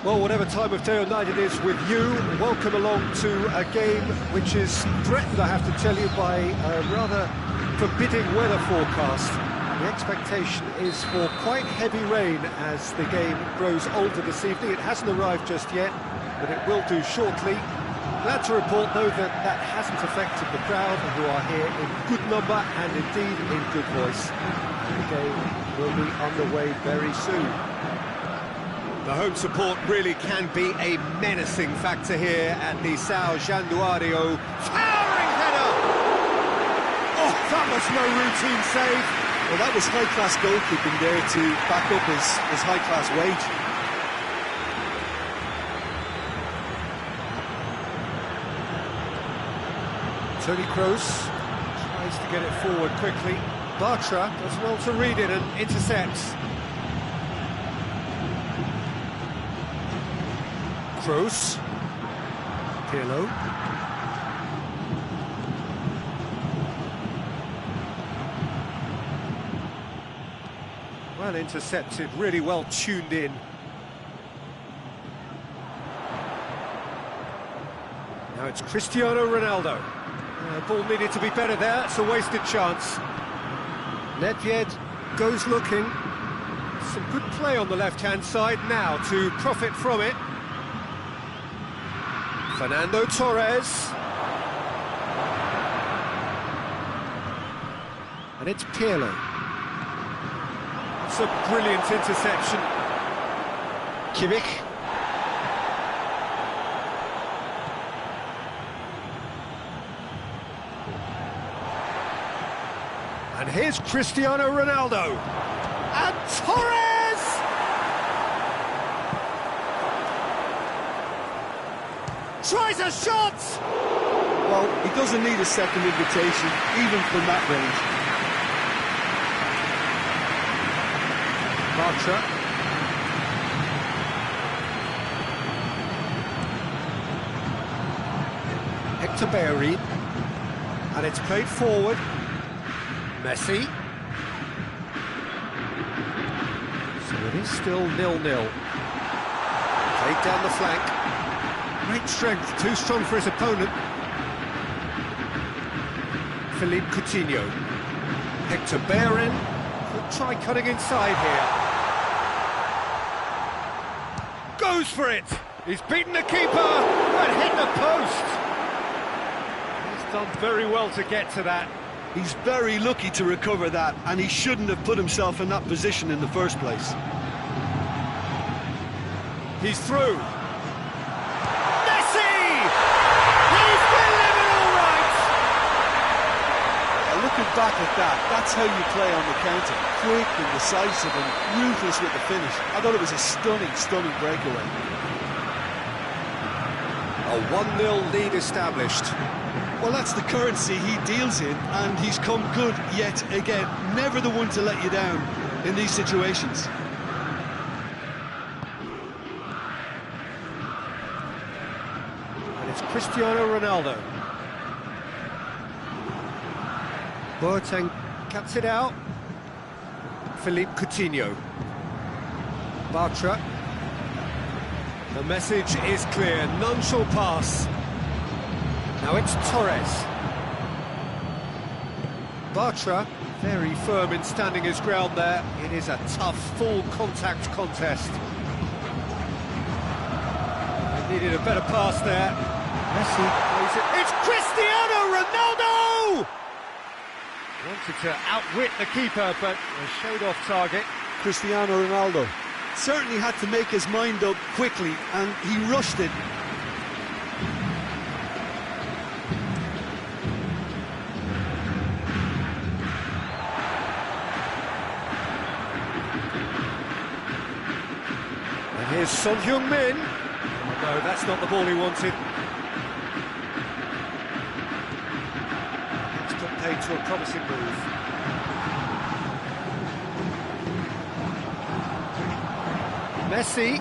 Well, whatever time of day or night it is with you, welcome along to a game which is threatened, I have to tell you, by a rather forbidding weather forecast. The expectation is for quite heavy rain as the game grows older this evening. It hasn't arrived just yet, but it will do shortly. Glad to report, though, that that hasn't affected the crowd, who are here in good number and indeed in good voice. And the game will be underway very soon. The home support really can be a menacing factor here at the São Januário. Towering header! Oh, that was no routine save. Well, that was high-class goalkeeping there to back up his high-class wage. Toni Kroos tries to get it forward quickly. Bartra does well to read it and intercepts. Kroos. Pirlo. Well intercepted, really well tuned in. Now it's Cristiano Ronaldo. Ball needed to be better there, it's a wasted chance. Nedved goes looking. Some good play on the left-hand side now to profit from it. Fernando Torres. And it's Pirlo. It's a brilliant interception. Kimmich. And here's Cristiano Ronaldo. And Torres! Tries a shot! Well, he doesn't need a second invitation, even from that range. Bartra. Hector Bellerin. And it's played forward. Messi. So it is still 0-0. Played down the flank. Great strength, too strong for his opponent. Philippe Coutinho. Hector Bellerin could try cutting inside here. Goes for it! He's beaten the keeper and hit the post. He's done very well to get to that. He's very lucky to recover that, and he shouldn't have put himself in that position in the first place. He's through. Messi! He's delivered all right! Looking back at that, that's how you play on the counter. Quick and decisive and ruthless with the finish. I thought it was a stunning, stunning breakaway. A 1-0 lead established. Well, that's the currency he deals in, and he's come good yet again. Never the one to let you down in these situations. And it's Cristiano Ronaldo. Boateng cuts it out. Philippe Coutinho. Bartra. The message is clear, none shall pass. Now it's Torres. Bartra, very firm in standing his ground there. It is a tough, full-contact contest. They needed a better pass there. Messi plays it. It's Cristiano Ronaldo! Wanted to outwit the keeper, but showed off target. Cristiano Ronaldo certainly had to make his mind up quickly, and he rushed it. Here's Son Heung-min. Oh, no, that's not the ball he wanted. It's got paid to a promising move. Messi.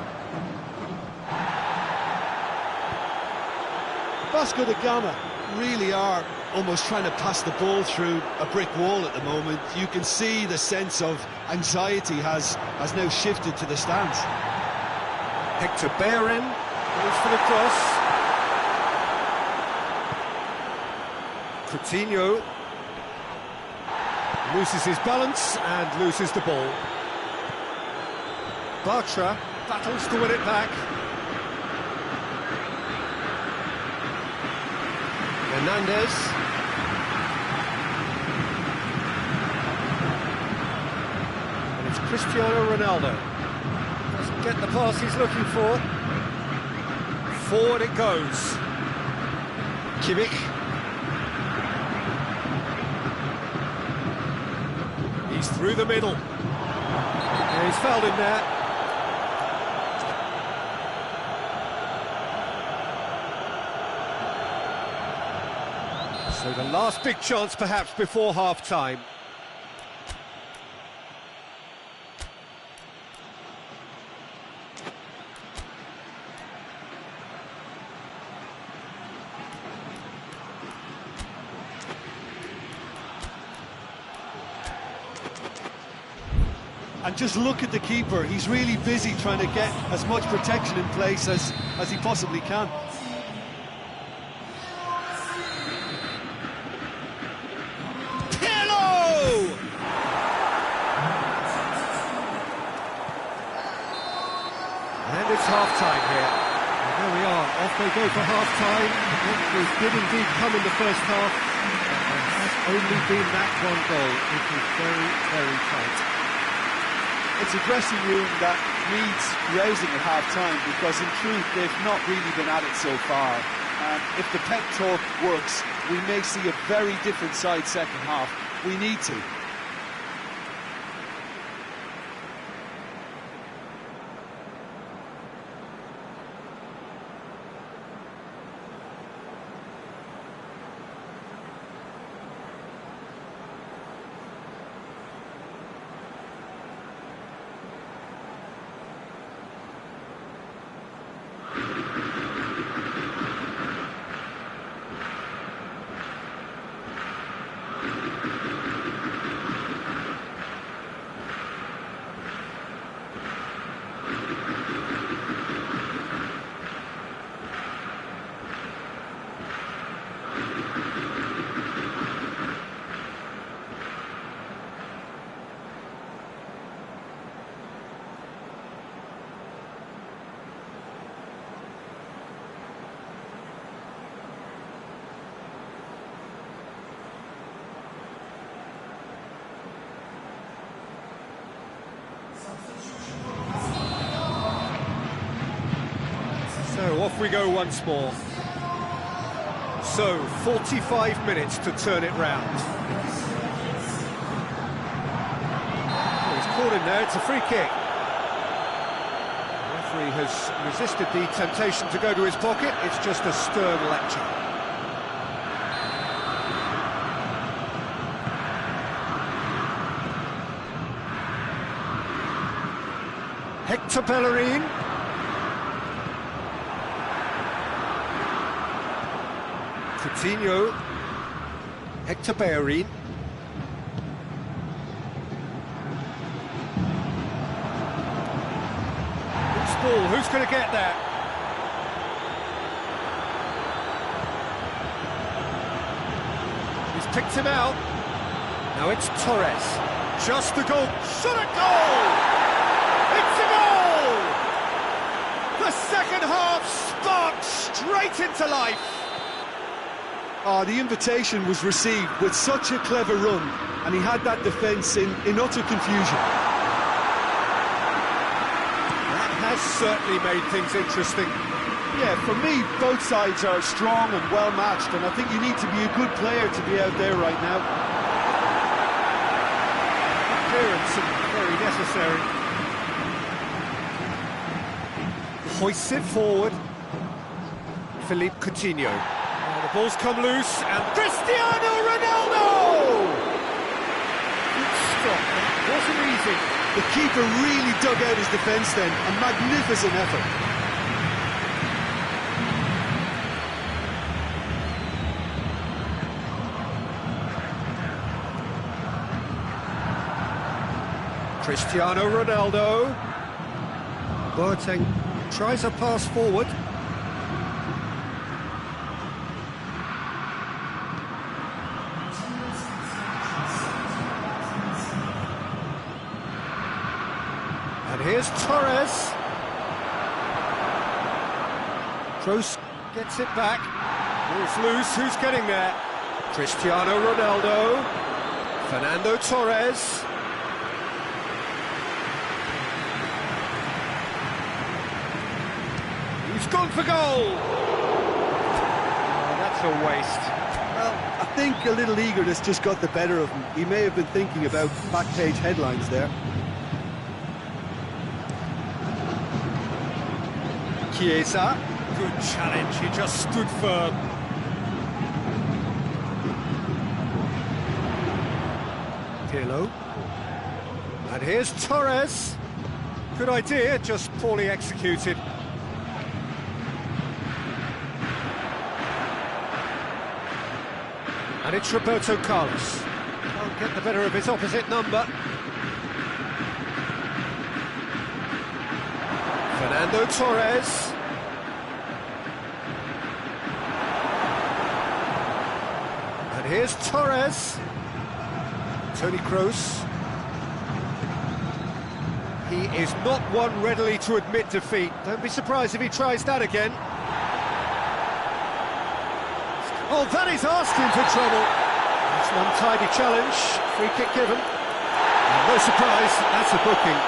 Vasco da Gama really are almost trying to pass the ball through a brick wall at the moment. You can see the sense of anxiety has now shifted to the stands. Hector Bellerin goes for the cross. Coutinho loses his balance and loses the ball. Bartra battles to win it back. Fernandez. And it's Cristiano Ronaldo. Doesn't get the pass he's looking for. Forward it goes. Kimmich. He's through the middle. And he's fouled him there. So the last big chance perhaps before half-time. And just look at the keeper, he's really busy trying to get as much protection in place as he possibly can. Pirlo! And it's half-time here. And there we are, off they go for half-time. It did indeed come in the first half. And has only been that one goal. It was very, very tight. It's a dressing room that needs rousing at half-time because, in truth, they've not really been at it so far. And if the pep talk works, we may see a very different side second half. We need to. So off we go once more. So 45 minutes to turn it round. Oh, he's caught him there, it's a free kick. The referee has resisted the temptation to go to his pocket, it's just a stern lecture. Hector Bellerin. Coutinho, Hector Bellerin. Loose ball, who's going to get that? He's picked him out. Now it's Torres. Just the goal. Shot a goal! It's a goal! The second half sparked straight into life. The invitation was received with such a clever run, and he had that defence in utter confusion. That has certainly made things interesting. Yeah, for me, both sides are strong and well-matched, and I think you need to be a good player to be out there right now. Clearance and very necessary. Hoists it forward. Philippe Coutinho. The ball's come loose, and Cristiano Ronaldo! Good stop, that wasn't easy. The keeper really dug out his defence then, a magnificent effort. Cristiano Ronaldo. Boateng Tries a pass forward. And here's Torres. Kroos gets it back. Ball's loose, who's getting there? Cristiano Ronaldo. Fernando Torres. He's gone for goal! Oh, that's a waste. Well, I think a little eagerness just got the better of him. He may have been thinking about back-page headlines there. Chiesa. Good challenge, he just stood firm. D.Law. And here's Torres. Good idea, just poorly executed. And it's Roberto Carlos. Can't get the better of his opposite number. Fernando Torres. And here's Torres. Toni Kroos. He is not one readily to admit defeat. Don't be surprised if he tries that again. Oh, that is asking for trouble. That's one tidy challenge. Free kick given. And no surprise, that's a booking.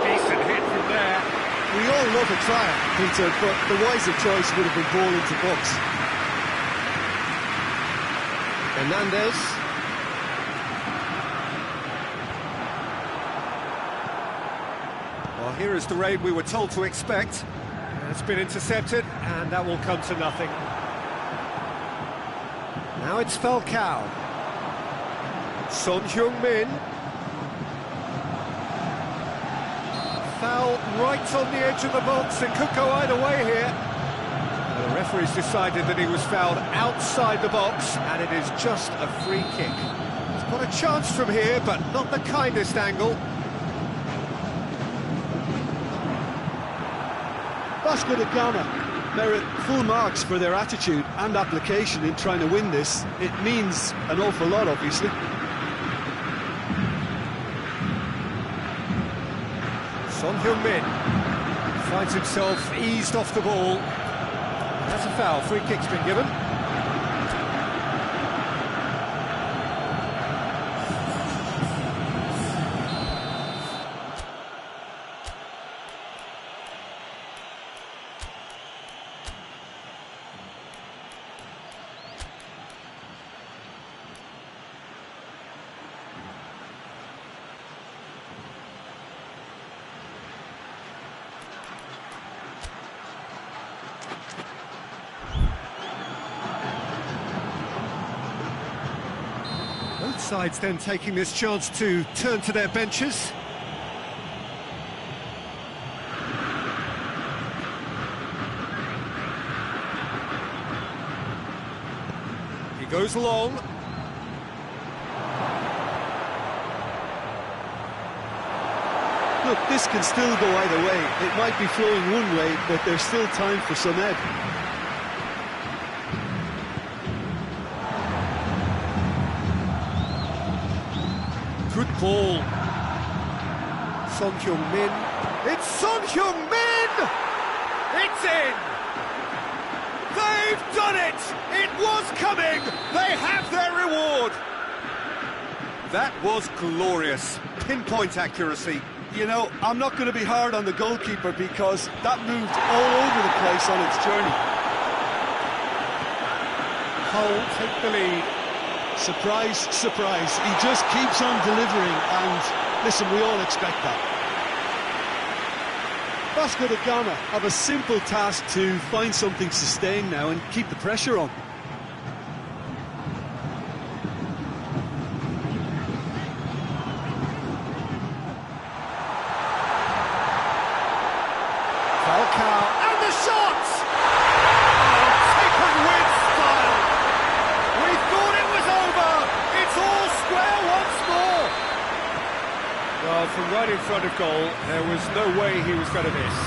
Decent hit from there. We all love a trial, Peter, but the wiser choice would have been ball into box. Fernandez. Well, here is the raid we were told to expect. It's been intercepted, and that will come to nothing. Now it's Falcao. Son Heung-min. Foul right on the edge of the box, and could go either way here. The referee's decided that he was fouled outside the box, and it is just a free kick. He's got a chance from here, but not the kindest angle. Vasco da Gama merit full marks for their attitude and application in trying to win this. It means an awful lot, obviously. Son Heung-min finds himself eased off the ball. That's a foul, free kick's been given. Both sides then taking this chance to turn to their benches. He goes long. Look, this can still go either way. It might be flowing one way, but there's still time for some ebb. Good ball. Son Heung-min. It's Son Heung-min! It's in! They've done it! It was coming! They have their reward! That was glorious. Pinpoint accuracy. You know, I'm not going to be hard on the goalkeeper because that moved all over the place on its journey. Hull take the lead. Surprise, surprise. He just keeps on delivering, and listen, we all expect that. Vasco da Gama have a simple task to find something sustained now and keep the pressure on. Falcao, and the shot! Well, from right in front of goal, there was no way he was going to miss.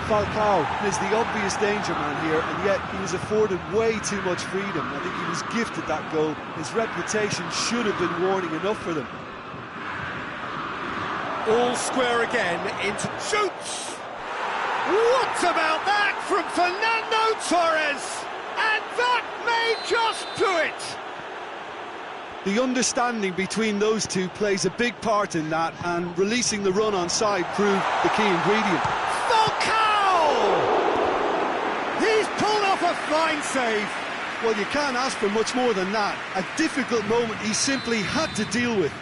Falcao is the obvious danger man here, and yet he was afforded way too much freedom. I think he was gifted that goal. His reputation should have been warning enough for them. All square again, into shoots! What about that from Fernando Torres? And that may just do it! The understanding between those two plays a big part in that, and releasing the run on side proved the key ingredient. Falcao! He's pulled off a fine save. Well, you can't ask for much more than that. A difficult moment he simply had to deal with.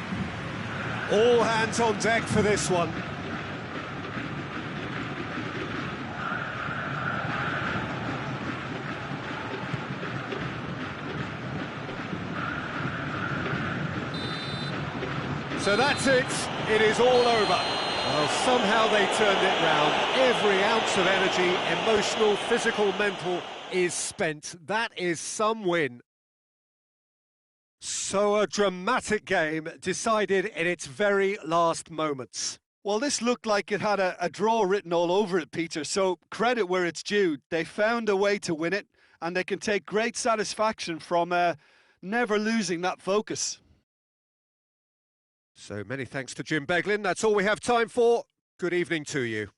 All hands on deck for this one. So that's it. It is all over. Well, somehow they turned it round. Every ounce of energy, emotional, physical, mental, is spent. That is some win. So a dramatic game decided in its very last moments. Well, this looked like it had a draw written all over it, Peter, so credit where it's due. They found a way to win it, and they can take great satisfaction from never losing that focus. So many thanks to Jim Beglin. That's all we have time for. Good evening to you.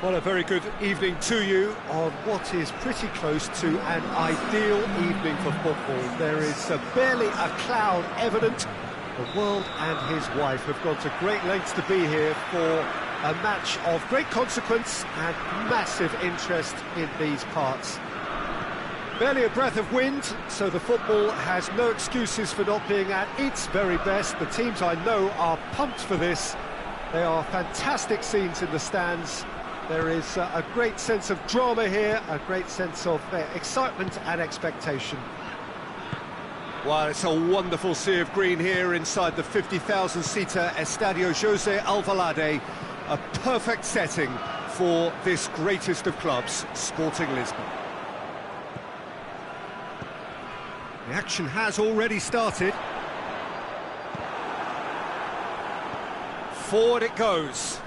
Well, a very good evening to you on what is pretty close to an ideal evening for football. There is barely a cloud evident. The world and his wife have gone to great lengths to be here for a match of great consequence and massive interest in these parts. Barely a breath of wind, so the football has no excuses for not being at its very best. The teams I know are pumped for this. They are fantastic scenes in the stands. There is a great sense of drama here, a great sense of excitement and expectation. Well, it's a wonderful sea of green here inside the 50,000-seater Estadio José Alvalade. A perfect setting for this greatest of clubs, Sporting Lisbon. The action has already started. Forward it goes.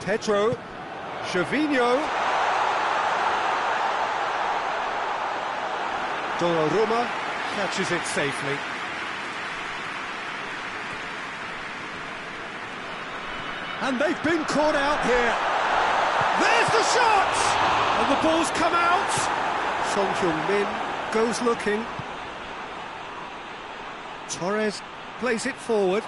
Pedro, Gervinho, Donnarumma catches it safely. And they've been caught out here. There's the shot! And the ball's come out. Son Heung-min goes looking. Torres plays it forward.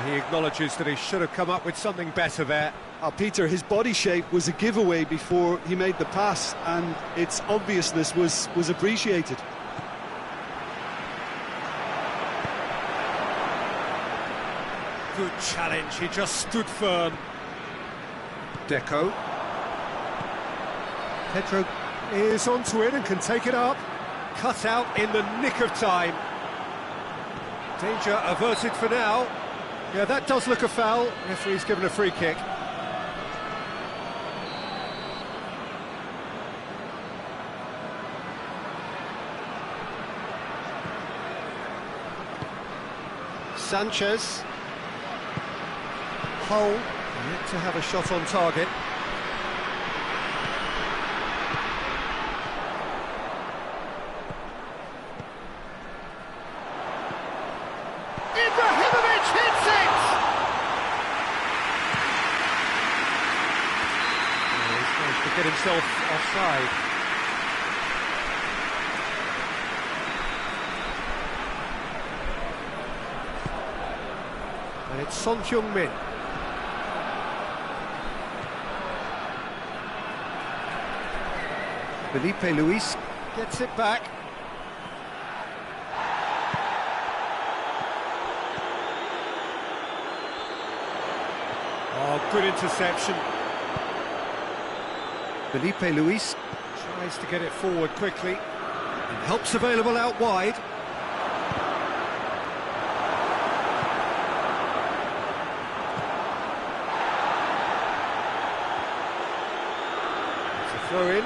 He acknowledges that he should have come up with something better there. Peter, his body shape was a giveaway before he made the pass, and its obviousness was appreciated. Good challenge, he just stood firm. Deco. Pedro is onto it and can take it up. Cut out in the nick of time. Danger averted for now. Yeah, that does look a foul. Referee's given a free kick. Sanchez. Hull yet to have a shot on target. Ibrahimovic hits it! He's managed to get himself offside. And it's Son Heung-min. Felipe Luis gets it back. Oh, good interception. Felipe Luis tries to get it forward quickly. And help's available out wide. It's a throw in.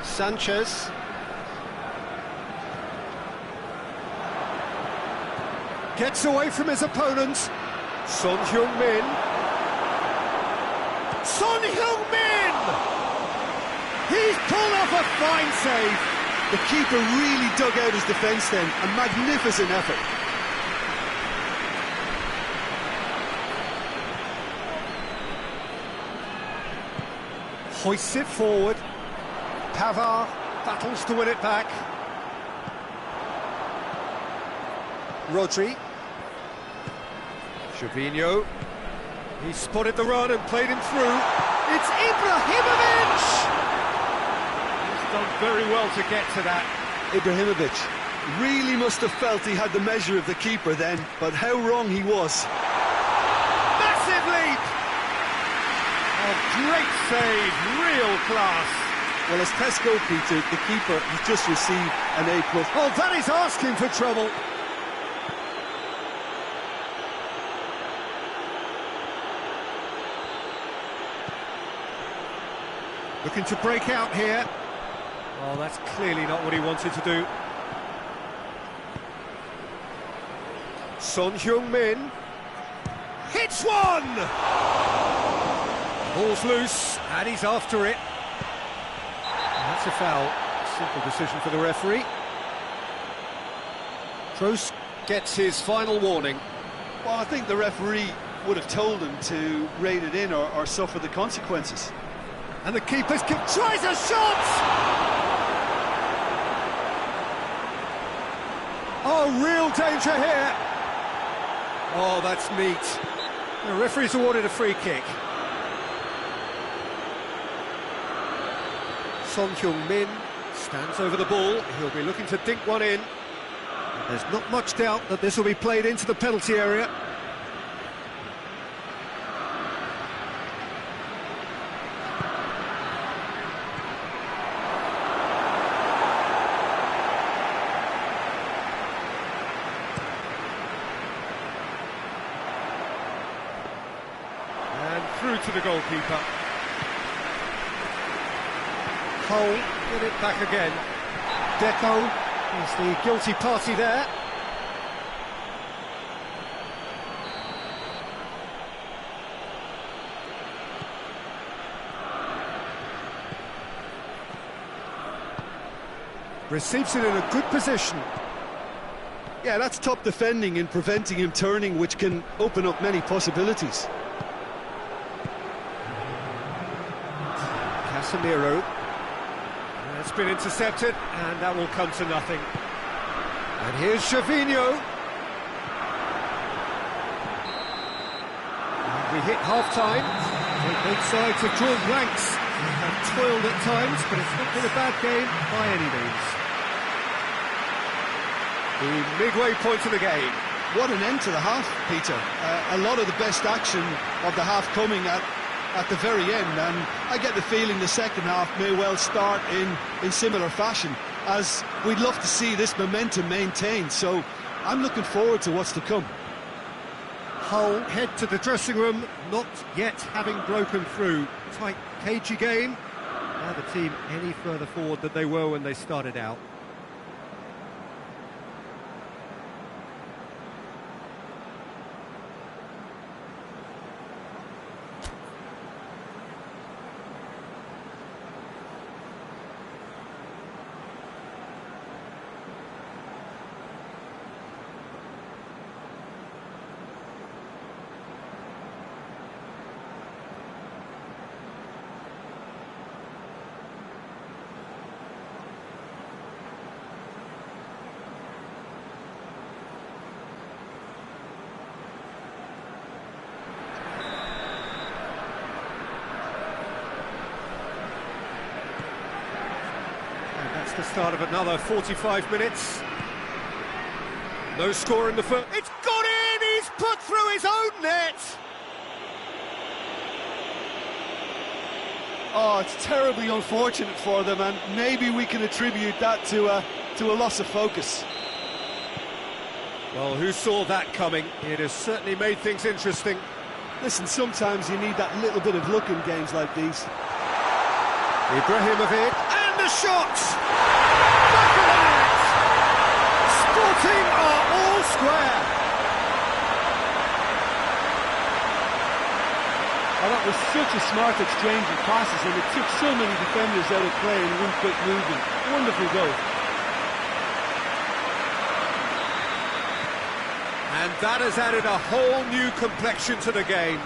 Sanchez. Gets away from his opponent. Son Heung-min. Son Heung-min! He's pulled off a fine save. The keeper really dug out his defence then. A magnificent effort. Hoists it forward. Pavard battles to win it back. Rodri. Gervinho. He spotted the run and played him through. It's Ibrahimovic! He's done very well to get to that. Ibrahimovic really must have felt he had the measure of the keeper then, but how wrong he was. Massive leap! A great save, real class. Well, as tests go, Peter, the keeper has just received an A+. Oh, that is asking for trouble. Looking to break out here. Oh, that's clearly not what he wanted to do. Son Heung-min hits one! Ball's loose, and he's after it. That's That's a foul. Simple decision for the referee. Trost gets his final warning. Well, I think the referee would have told him to rate it in or suffer the consequences. And the keeper's tries a shot! Oh, real danger here. Oh, that's neat. The referee's awarded a free kick. Son Heung-min stands over the ball. He'll be looking to dink one in. There's not much doubt that this will be played into the penalty area. And through to the goalkeeper. Cole, get it back again. Deco is the guilty party there. Receives it in a good position. Yeah, that's top defending and preventing him turning, which can open up many possibilities. Casemiro. It's been intercepted, and that will come to nothing. And here's Gervinho. And we hit half-time. Both sides have drawn blanks. They have toiled at times, but it's not been a bad game by any means. The midway point of the game. What an end to the half, Peter. A lot of the best action of the half coming at the very end, and I get the feeling the second half may well start in similar fashion, as we'd love to see this momentum maintained, so I'm looking forward to what's to come. Hull head to the dressing room, not yet having broken through. Tight, cagey game. Now the team any further forward than they were when they started out. The start of another 45 minutes. No score in the first. It's got in! He's put through his own net! Oh, it's terribly unfortunate for them, and maybe we can attribute that to a loss of focus. Well, who saw that coming? It has certainly made things interesting. Listen, sometimes you need that little bit of luck in games like these. Ibrahimovic, and the shot! Back of the net! Sporting are all square! Oh, that was such a smart exchange of passes, and it took so many defenders out of play in one quick movement. Wonderful goal. And that has added a whole new complexion to the game.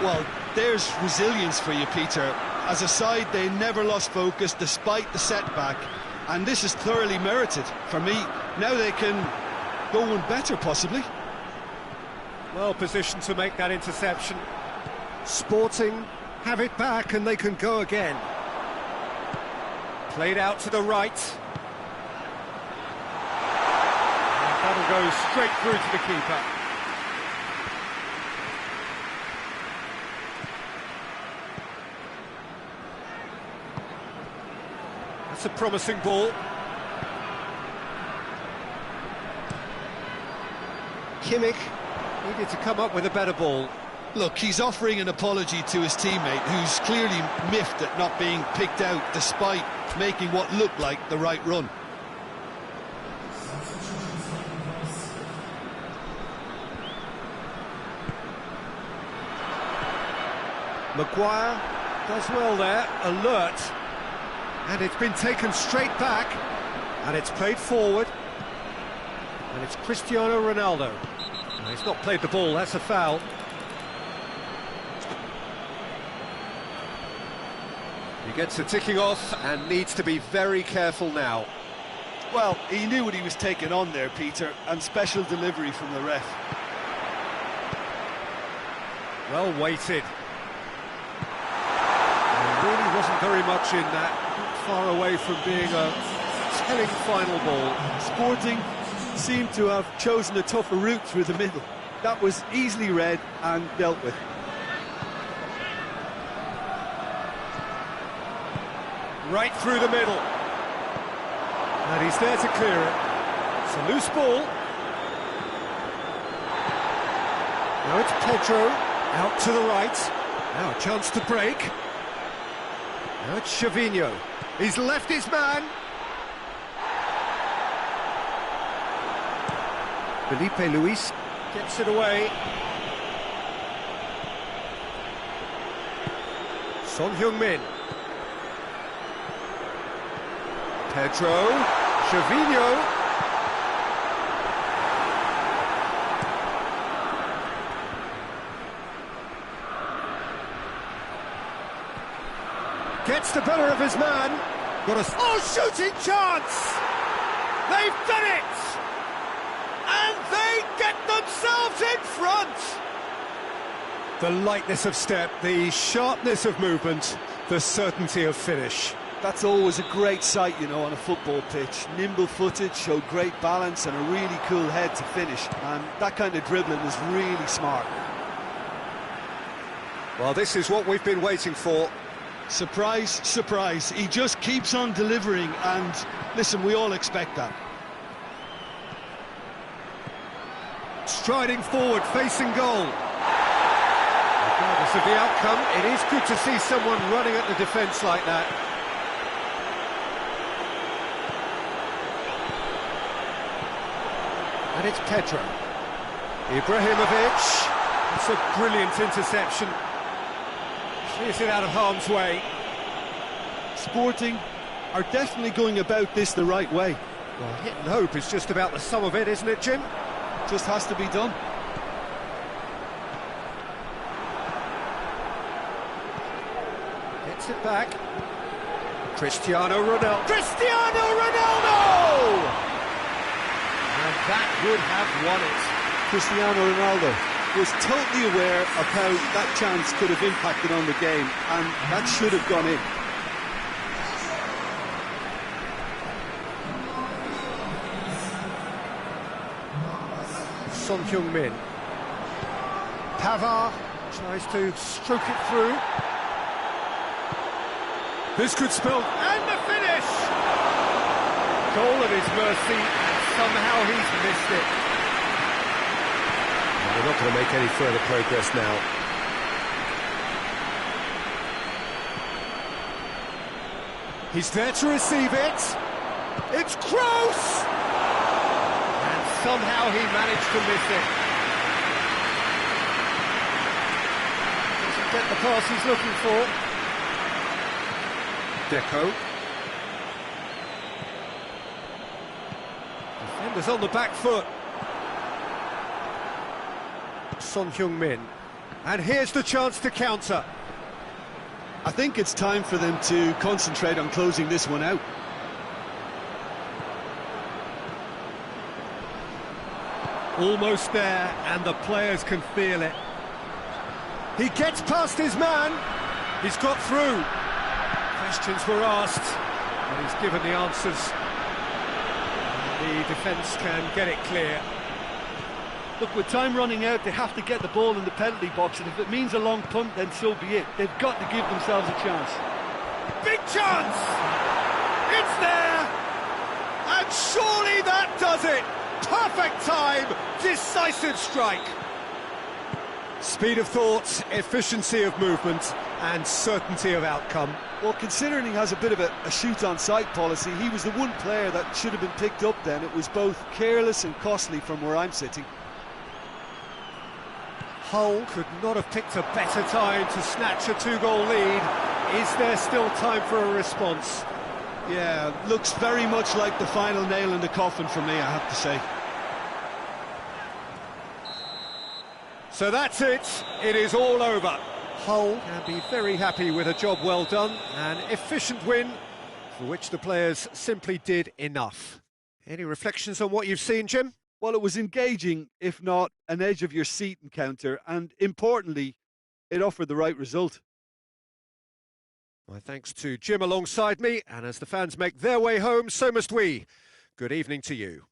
Well, there's resilience for you, Peter. As a side, they never lost focus despite the setback, and this is thoroughly merited. For me, now they can go one better, possibly. Well positioned to make that interception. Sporting have it back and they can go again. Played out to the right. And that'll go straight through to the keeper. That's a promising ball. Kimmich needed to come up with a better ball. Look, he's offering an apology to his teammate, who's clearly miffed at not being picked out despite making what looked like the right run. Maguire does well there, alert. And it's been taken straight back, and it's played forward. And it's Cristiano Ronaldo. No, he's not played the ball, that's a foul. He gets the ticking off and needs to be very careful now. Well, he knew what he was taking on there, Peter, and special delivery from the ref. Well weighted. There really wasn't very much in that. Not far away from being a telling final ball. Sporting seemed to have chosen a tougher route through the middle. That was easily read and dealt with. Right through the middle. And he's there to clear it. It's a loose ball. Now it's Pedro, out to the right. Now a chance to break. Now it's Chavinho. He's left his man. Felipe Luis gets it away. Son Heung-min. Pedro, Chavinho. Gets the better of his man. Got a shooting chance! They've done it! And they get themselves in front! The lightness of step, the sharpness of movement, the certainty of finish. That's always a great sight, you know, on a football pitch. Nimble-footed, showed great balance and a really cool head to finish. And that kind of dribbling is really smart. Well, this is what we've been waiting for. Surprise, surprise. He just keeps on delivering, and listen, we all expect that. Striding forward, facing goal. Regardless of the outcome, it is good to see someone running at the defence like that. And it's Pedro. Ibrahimovic. It's a brilliant interception. Clears it out of harm's way. Sporting are definitely going about this the right way. Well, hit and hope is just about the sum of it, isn't it, Jim? Just has to be done. Gets it back. Cristiano Ronaldo. Cristiano Ronaldo! And that would have won it. Cristiano Ronaldo was totally aware of how that chance could have impacted on the game, and that should have gone in. Son Heung-min. Pavard tries to stroke it through. This could spell... And the finish! Goal at his mercy, and somehow he's missed it. They're not going to make any further progress now. He's there to receive it. It's Kroos! And somehow he managed to miss it. Doesn't get the pass he's looking for. Deco. Defenders on the back foot. Son Heung-min. And here's the chance to counter. I think it's time for them to concentrate on closing this one out. Almost there, and the players can feel it. He gets past his man. He's got through. Questions were asked, and he's given the answers. The defence can get it clear. Look, with time running out, they have to get the ball in the penalty box, and if it means a long punt, then so be it. They've got to give themselves a chance. Big chance! It's there! And surely that does it! Perfect time! Decisive strike! Speed of thought, efficiency of movement, and certainty of outcome. Well, considering he has a bit of a shoot-on-sight policy, he was the one player that should have been picked up then. It was both careless and costly from where I'm sitting. Hull could not have picked a better time to snatch a two-goal lead. Is there still time for a response? Yeah, looks very much like the final nail in the coffin for me, I have to say. So that's it. It is all over. Hull can be very happy with a job well done, an efficient win for which the players simply did enough. Any reflections on what you've seen, Jim? Well, it was engaging, if not an edge-of-your-seat encounter, and importantly, it offered the right result. My thanks to Jim alongside me, and as the fans make their way home, so must we. Good evening to you.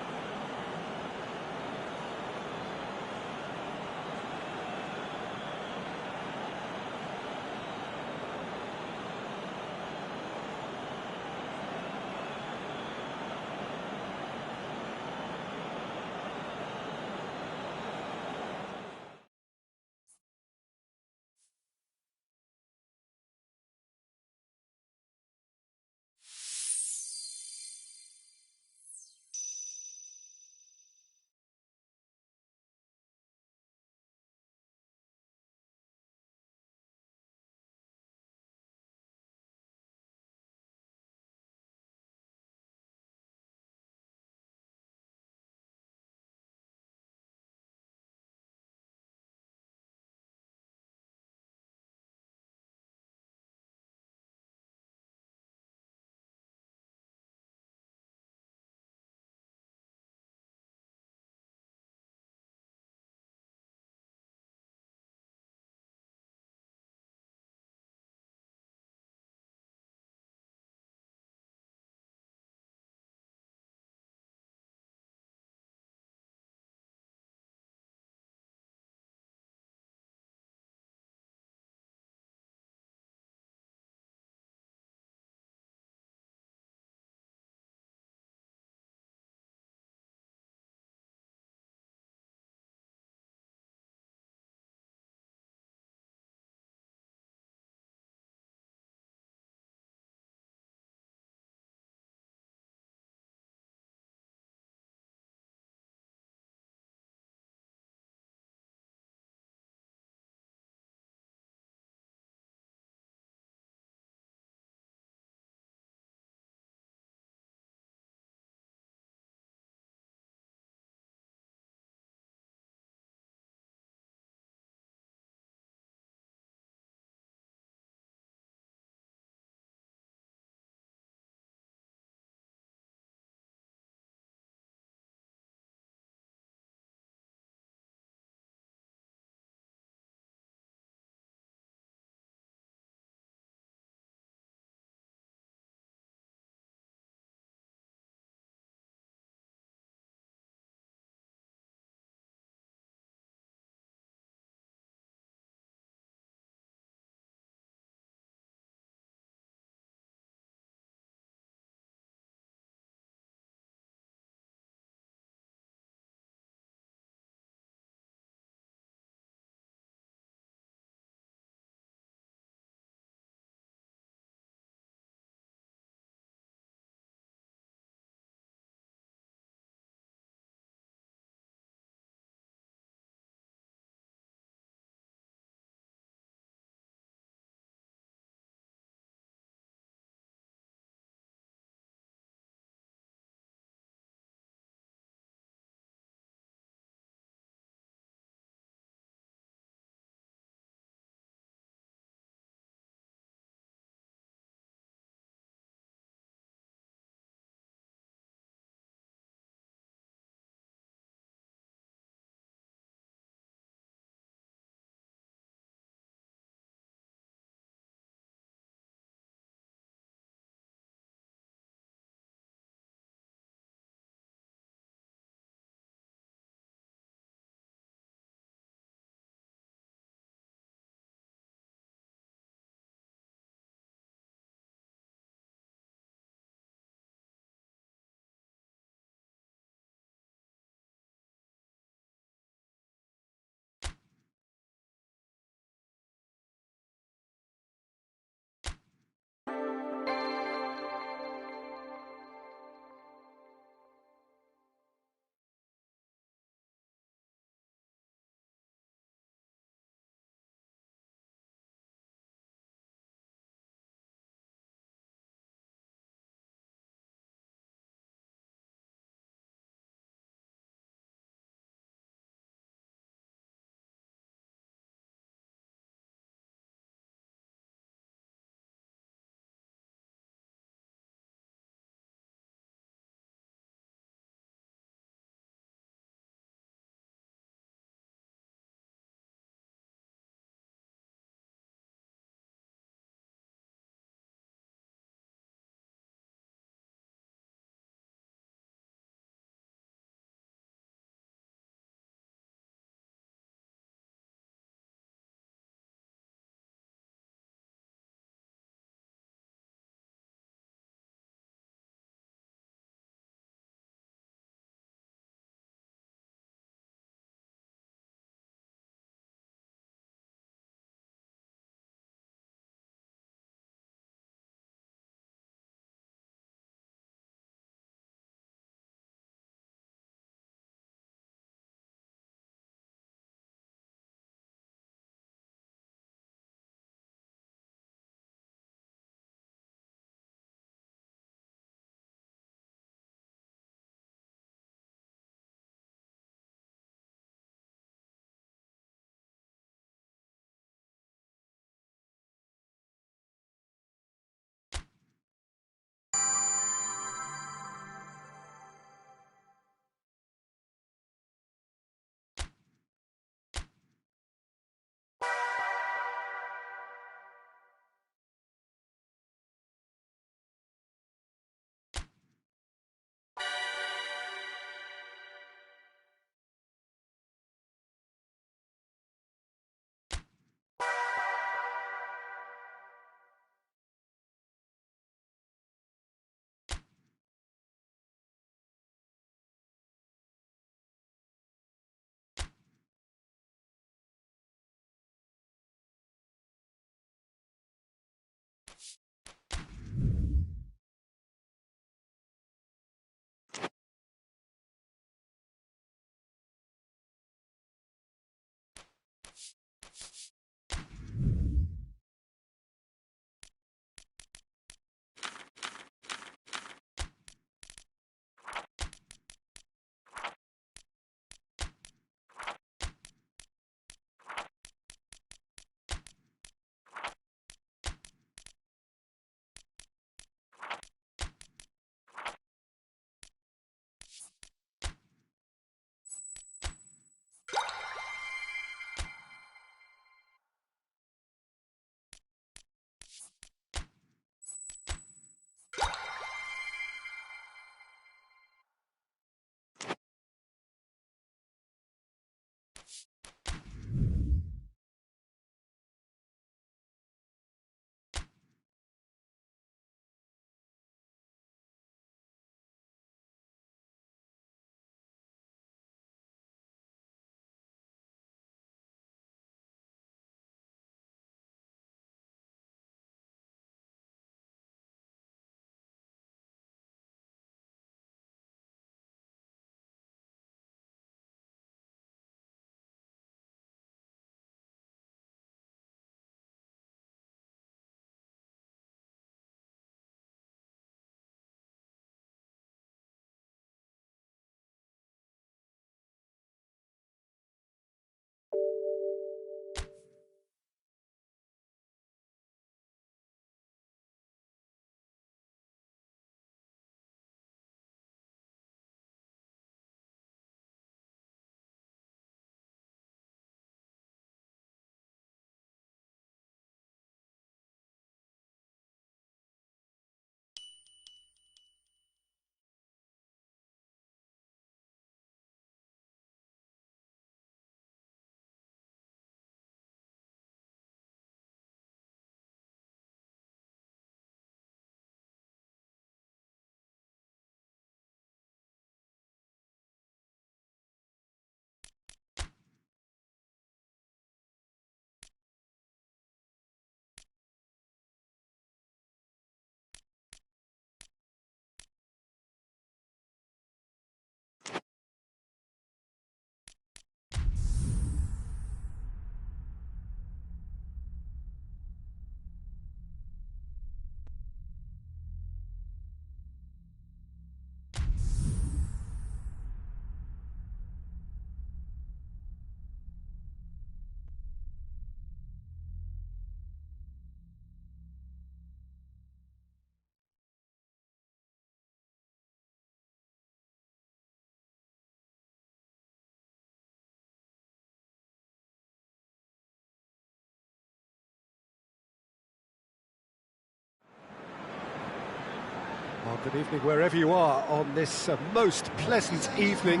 Good evening wherever you are on this most pleasant evening.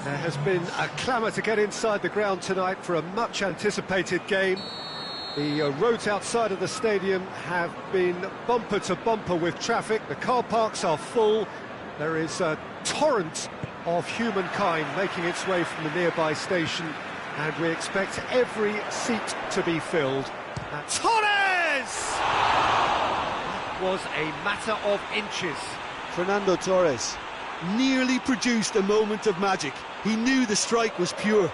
There has been a clamour to get inside the ground tonight for a much-anticipated game. The roads outside of the stadium have been bumper to bumper with traffic. The car parks are full. There is a torrent of humankind making its way from the nearby station, and we expect every seat to be filled. Torres! That was a matter of inches. Fernando Torres nearly produced a moment of magic. He knew the strike was pure.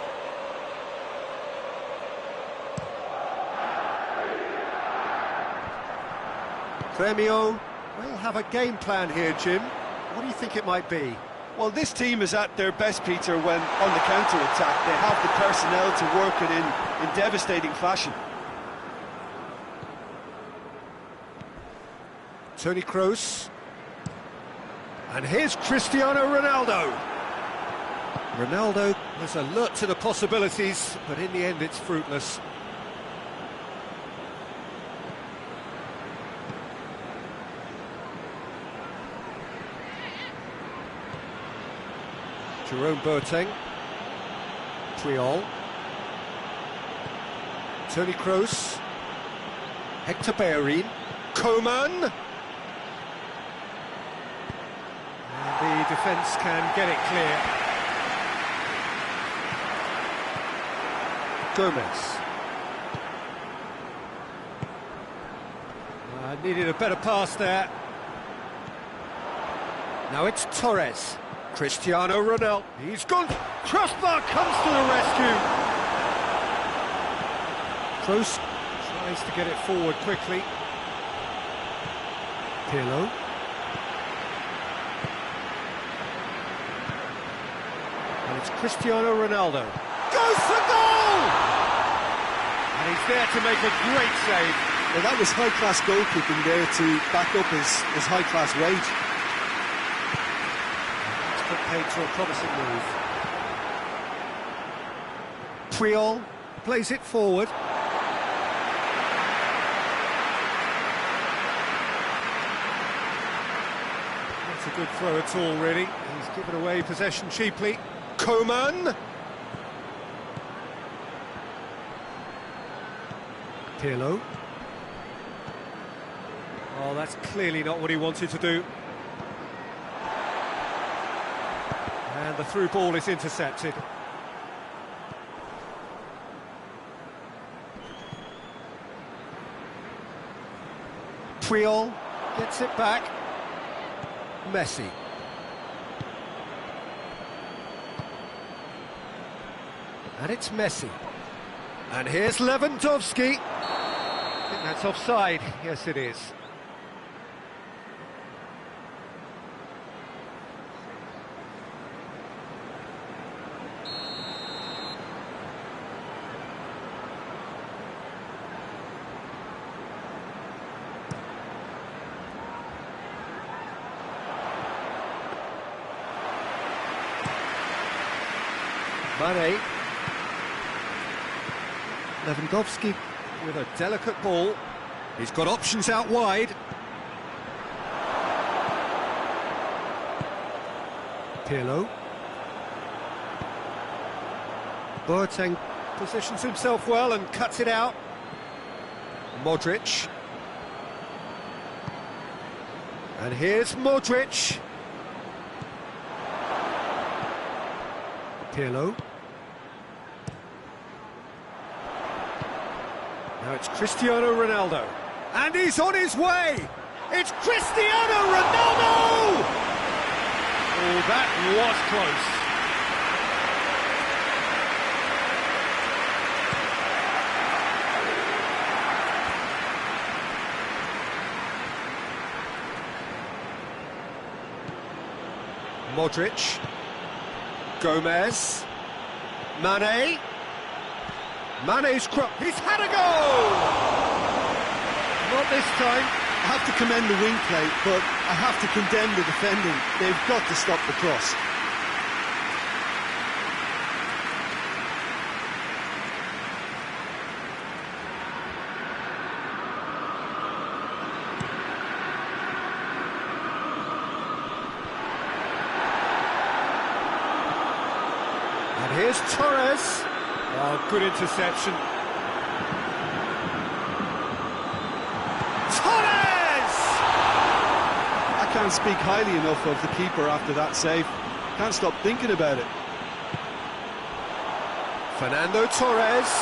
Premio will have a game plan here, Jim. What do you think it might be? Well, this team is at their best, Peter, when on the counter-attack. They have the personnel to work it in devastating fashion. Toni Kroos. And here's Cristiano Ronaldo. Ronaldo was alert to the possibilities, but in the end it's fruitless. Jerome Boateng. Puyol. Toni Kroos. Hector Bellerin. Coman. And the defence can get it clear. Gomez. Needed a better pass there. Now it's Torres. Cristiano Ronaldo. He's gone. Crossbar comes to the rescue. Kroos tries to get it forward quickly. Pirlo. And it's Cristiano Ronaldo. Goes for goal! And he's there to make a great save. Well, that was high-class goalkeeping there to back up his high-class wage. Put paid to a promising move. Puyol plays it forward. Not a good throw at all, really. He's given away possession cheaply. Coman. Pirlo. Oh, that's clearly not what he wanted to do. And the through ball is intercepted. Puyol gets it back. Messi. And it's Messi. And here's Lewandowski. I think that's offside. Yes, it is. Mane. Lewandowski with a delicate ball. He's got options out wide. Pirlo. Boateng positions himself well and cuts it out. Modric. And here's Modric. Pirlo. Now it's Cristiano Ronaldo. And he's on his way! It's Cristiano Ronaldo! Oh, that was close. Modric. Gomez. Mane. Mane's cross. He's had a goal! Not this time. I have to commend the wing play, but I have to condemn the defending. They've got to stop the cross. Good interception. I can't speak highly enough of the keeper after that save. Can't stop thinking about it. Fernando Torres.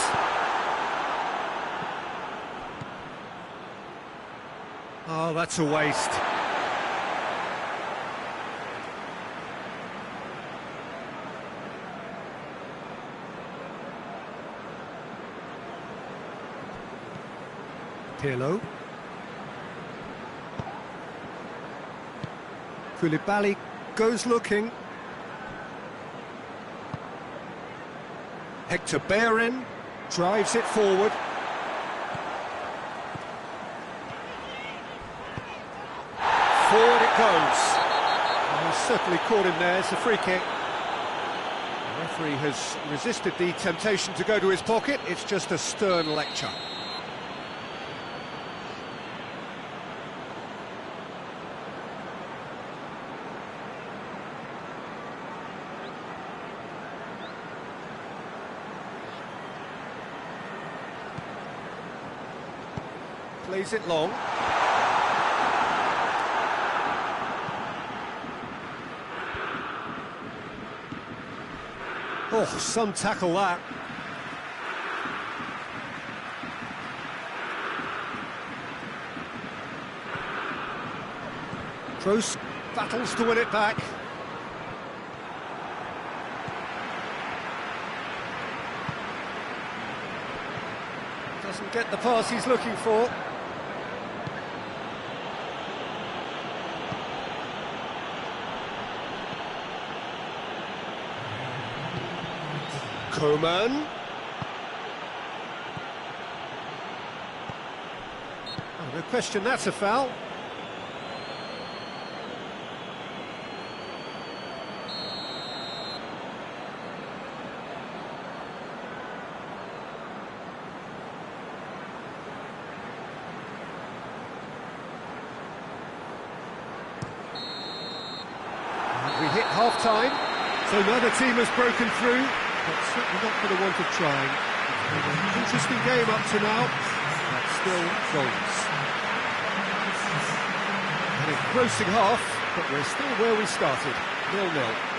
Oh, that's a waste. Pirlo. Koulibaly goes looking. Hector Bellerin drives it forward. Forward it goes. Oh, he's certainly caught him there. It's a free kick. The referee has resisted the temptation to go to his pocket. It's just a stern lecture. Plays it long. Oh, some tackle that. Kroos battles to win it back. Doesn't get the pass he's looking for. Coman. Oh, no question, that's a foul. And we hit half-time, so another team has broken through. But certainly not for the want of trying. It's been an interesting game up to now, but still goals. An engrossing half, but we're still where we started, 0-0.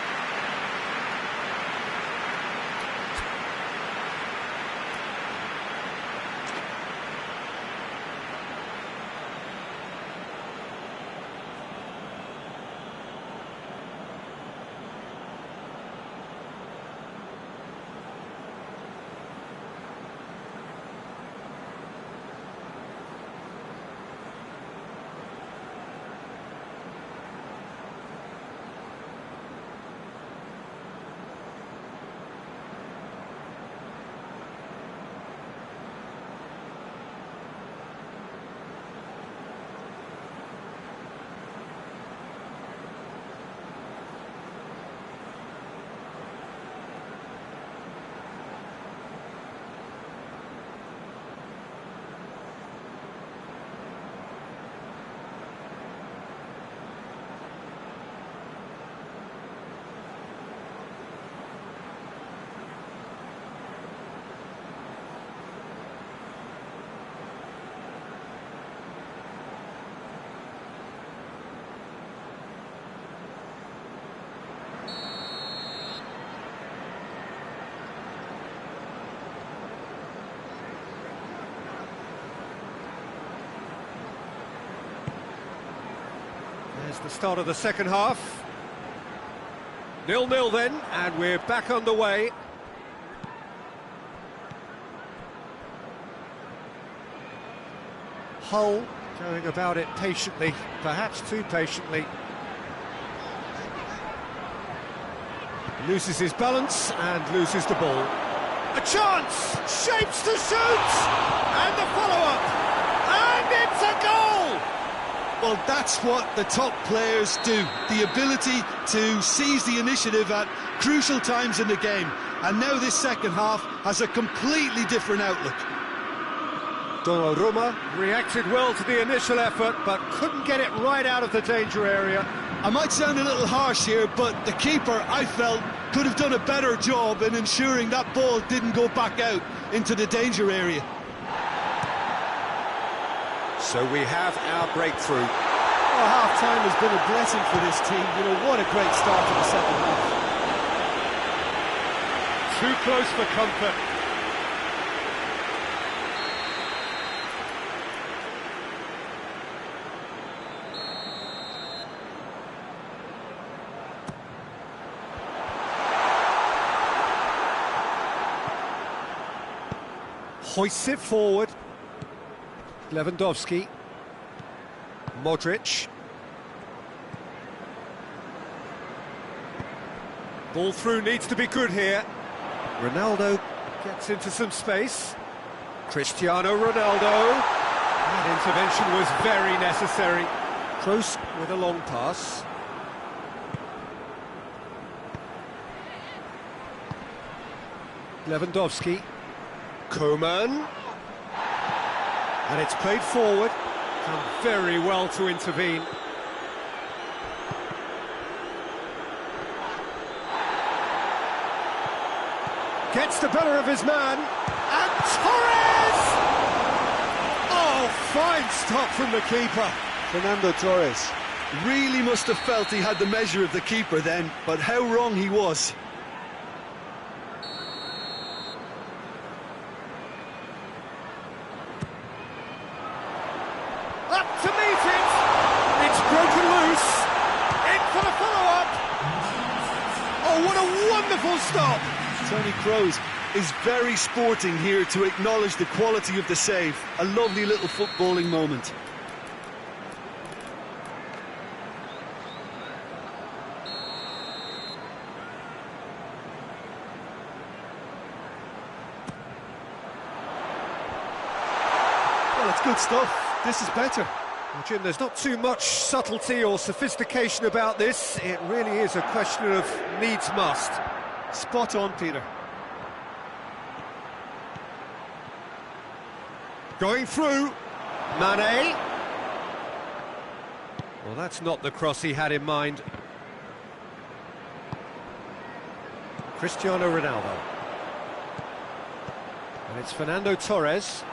There's the start of the second half. 0-0 then, and we're back underway. Hull going about it patiently, perhaps too patiently. Loses his balance and loses the ball. A chance! Shapes to shoot! And the follow-up! And it's a goal! Well, that's what the top players do. The ability to seize the initiative at crucial times in the game. And now this second half has a completely different outlook. Donnarumma reacted well to the initial effort, but couldn't get it right out of the danger area. I might sound a little harsh here, but the keeper, I felt, could have done a better job in ensuring that ball didn't go back out into the danger area. So we have our breakthrough. Oh, half-time has been a blessing for this team. You know, what a great start to the second half. Too close for comfort. Hoists it forward. Lewandowski. Modric. Ball through needs to be good here. Ronaldo gets into some space. Cristiano Ronaldo. That intervention was very necessary. Kroos with a long pass. Lewandowski. Koeman. And it's played forward. Done very well to intervene. Gets the better of his man. And Torres! Oh, fine stop from the keeper. Fernando Torres really must have felt he had the measure of the keeper then, but how wrong he was. Up to meet it! It's broken loose! In for the follow-up! Oh, what a wonderful stop! Tony Kroos is very sporting here to acknowledge the quality of the save. A lovely little footballing moment. Well, it's good stuff. This is better. Well, Jim, there's not too much subtlety or sophistication about this. It really is a question of needs must. Spot on, Peter. Going through. Mane. Well, that's not the cross he had in mind. Cristiano Ronaldo. And it's Fernando Torres.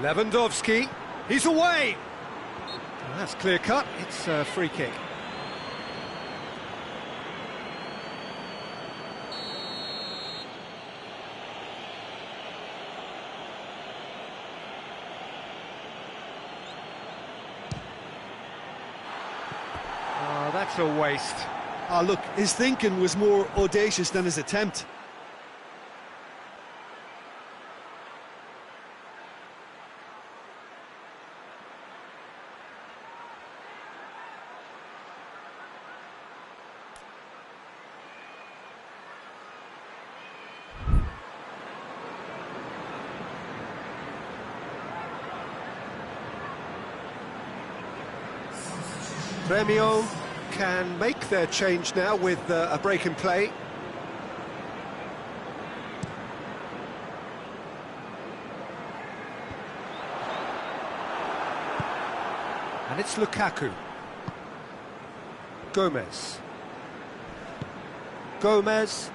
Lewandowski. He's away. Well, that's clear cut. It's a free kick. Oh, that's a waste. Ah, look, his thinking was more audacious than his attempt. Grêmio can make their change now with a break in play. And it's Lukaku. Gomez. Gomez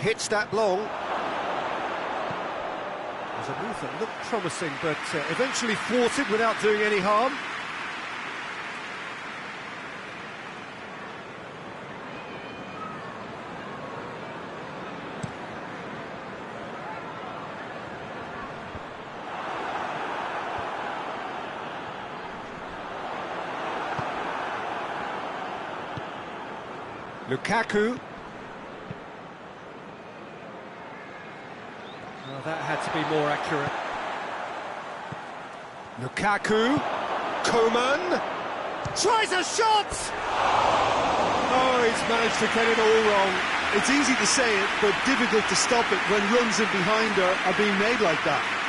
hits that long. There's a move that looked promising, but eventually thwarted without doing any harm. Lukaku. Well, that had to be more accurate. Lukaku. Koeman. Tries a shot! Oh, he's managed to get it all wrong. It's easy to say it, but difficult to stop it when runs in behind are being made like that.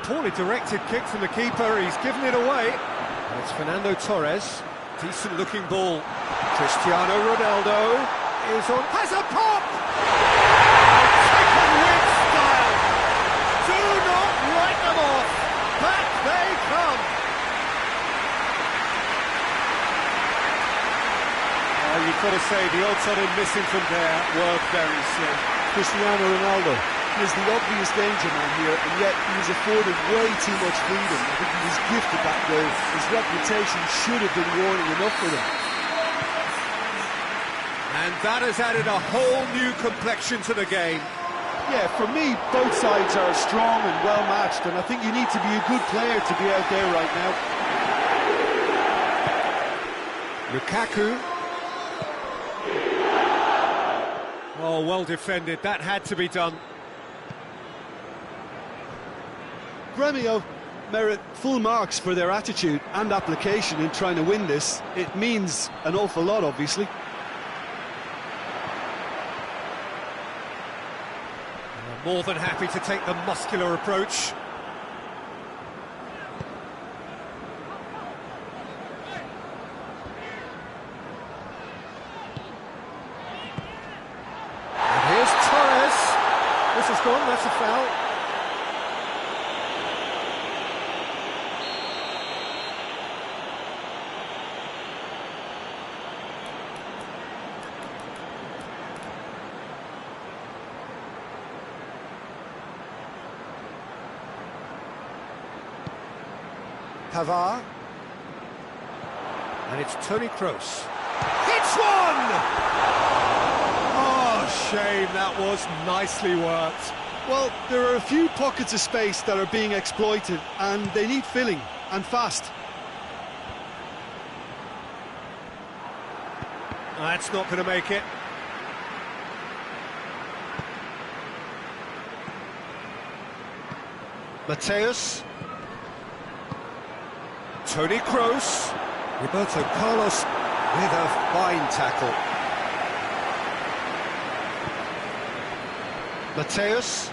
Poorly directed kick from the keeper, he's given it away. It's Fernando Torres. Decent looking ball. Cristiano Ronaldo is on. Has a pop! Taken with style. Do not write them off. Back they come. You've got to say the odds on him missing from there were very slim. Cristiano Ronaldo is the obvious danger man here, and yet he was afforded way too much freedom. I think he was gifted that goal. His reputation should have been warning enough for him. And that has added a whole new complexion to the game. Yeah, for me, both sides are strong and well matched, and I think you need to be a good player to be out there right now. Lukaku. Oh, well defended. That had to be done. Gremio merit full marks for their attitude and application in trying to win this. It means an awful lot, obviously. More than happy to take the muscular approach. And here's Torres. This is gone, that's a foul. Pavard. And it's Toni Kroos. Hits one! Oh, shame, that was nicely worked. Well, there are a few pockets of space that are being exploited, and they need filling, and fast. That's not going to make it. Mateus. Toni Kroos. Roberto Carlos with a fine tackle. Mateus.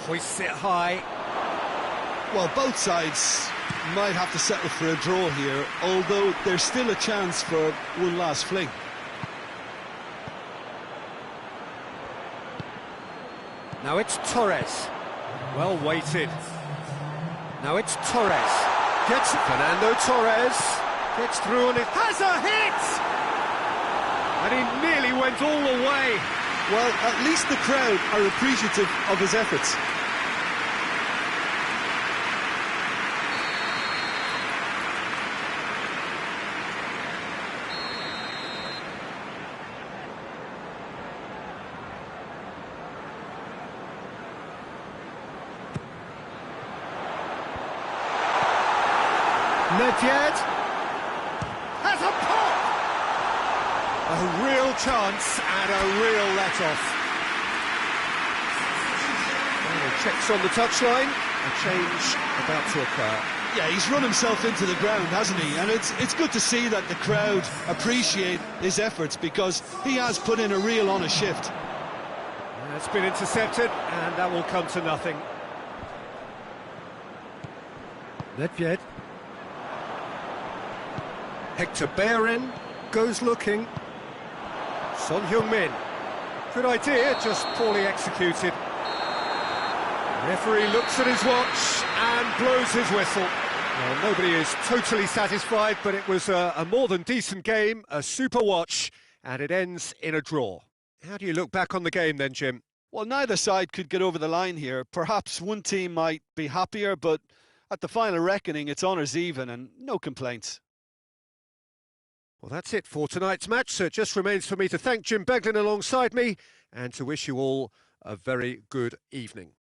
Hoists it high. Well, both sides might have to settle for a draw here, although there's still a chance for one last fling. Now it's Torres. Well weighted. Now it's Torres. Gets Fernando Torres. Gets through and it has a hit! And he nearly went all the way. Well, at least the crowd are appreciative of his efforts. Nedved has a pop! A real chance and a real let-off. Checks on the touchline, a change about to occur. Yeah, he's run himself into the ground, hasn't he? And it's good to see that the crowd appreciate his efforts, because he has put in a real honest shift. It's been intercepted, and that will come to nothing. Nedved. Hector Bellerin goes looking. Son Heung-min. Good idea, just poorly executed. Referee looks at his watch and blows his whistle. Well, nobody is totally satisfied, but it was a more than decent game, a super watch, and it ends in a draw. How do you look back on the game then, Jim? Well, neither side could get over the line here. Perhaps one team might be happier, but at the final reckoning, it's honours even and no complaints. Well, that's it for tonight's match, so it just remains for me to thank Jim Beglin alongside me and to wish you all a very good evening.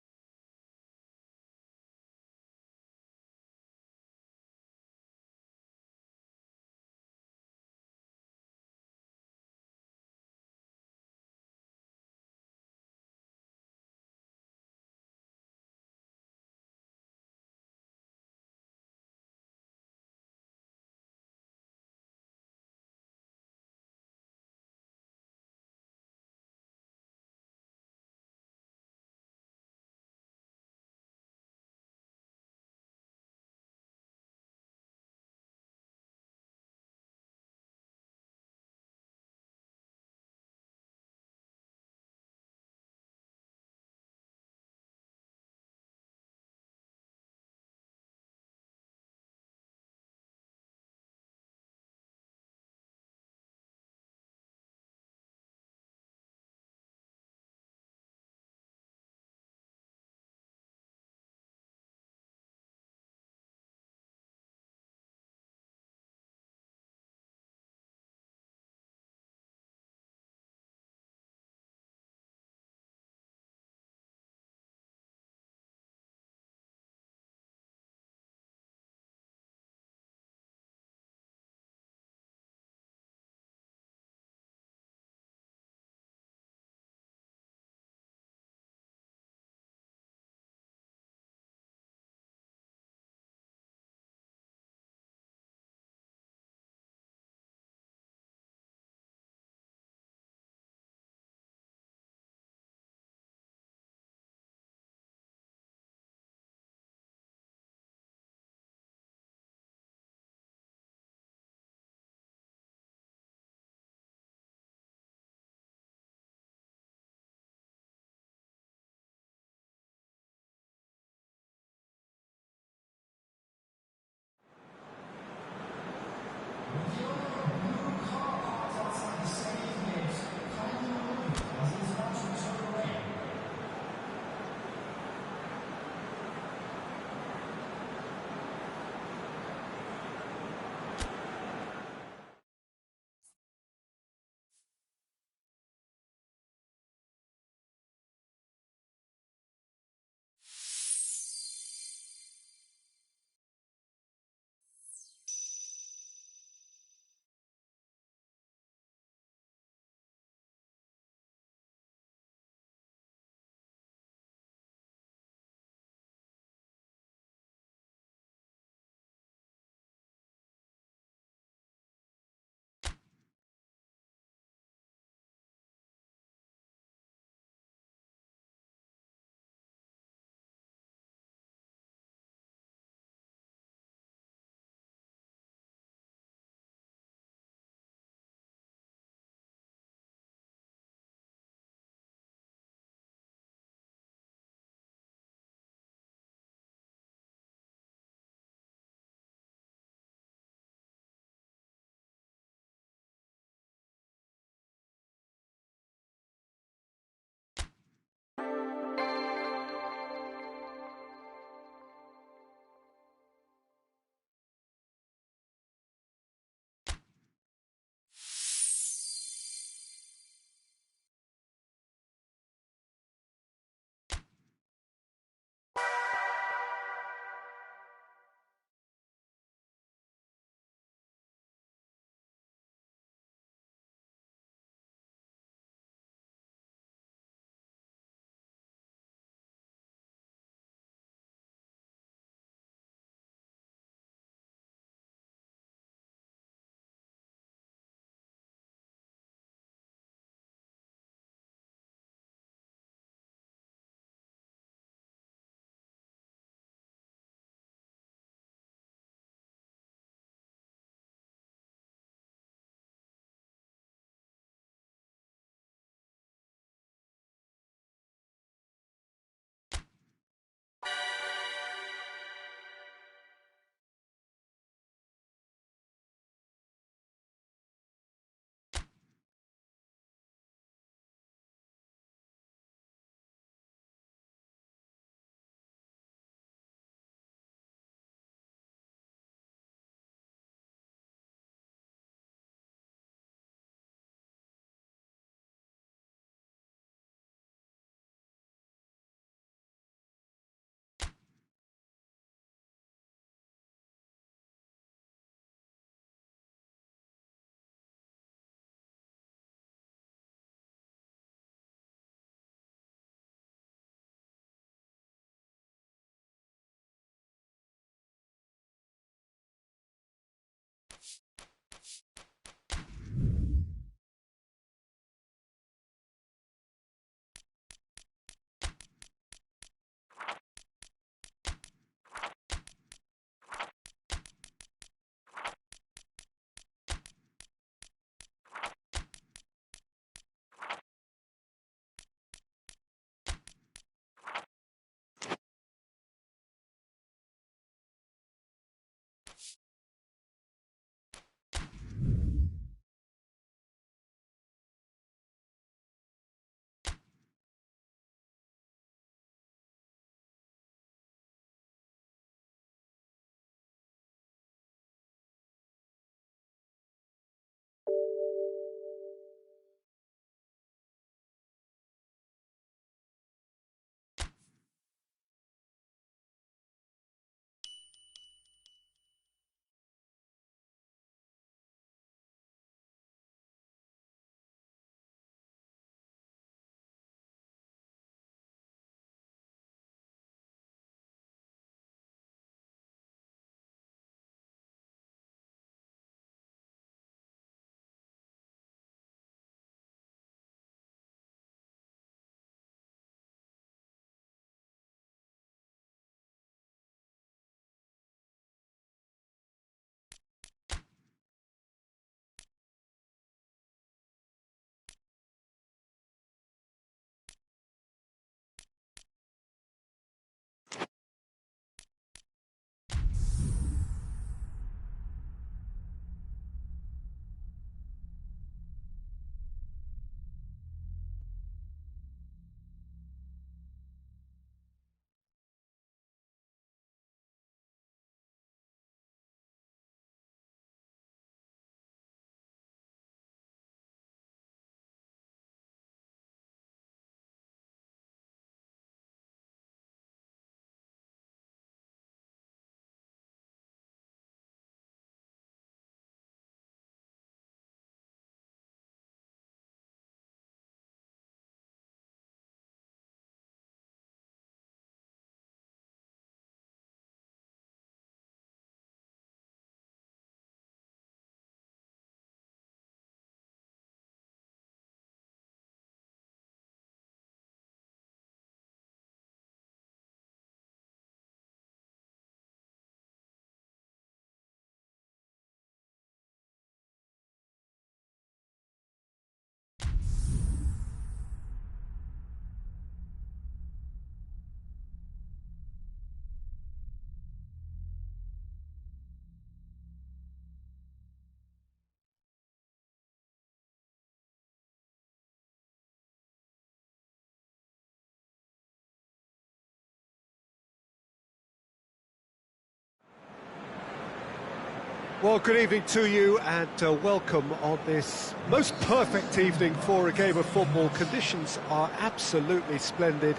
Well, good evening to you and welcome on this most perfect evening for a game of football. Conditions are absolutely splendid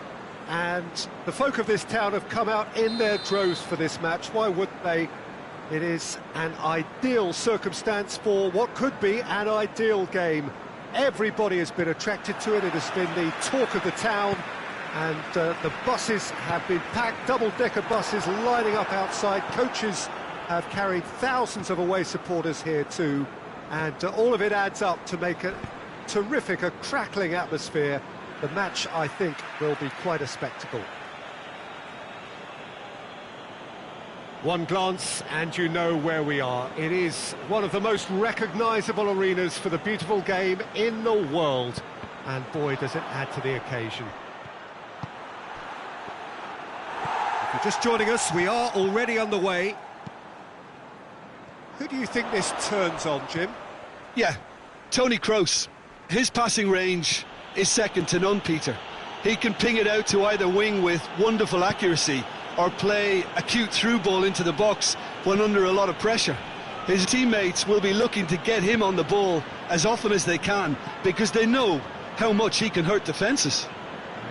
and the folk of this town have come out in their droves for this match. Why wouldn't they? It is an ideal circumstance for what could be an ideal game. Everybody has been attracted to it. It has been the talk of the town and the buses have been packed, double-decker buses lining up outside. Coaches have carried thousands of away supporters here too, and all of it adds up to make a terrific, a crackling atmosphere. The match, I think, will be quite a spectacle. One glance and you know where we are. It is one of the most recognisable arenas for the beautiful game in the world, and boy does it add to the occasion. If you're just joining us, we are already underway. Who do you think this turns on, Jim? Yeah, Tony Kroos. His passing range is second to none, Peter. He can ping it out to either wing with wonderful accuracy or play a cute through ball into the box when under a lot of pressure. His teammates will be looking to get him on the ball as often as they can because they know how much he can hurt defences.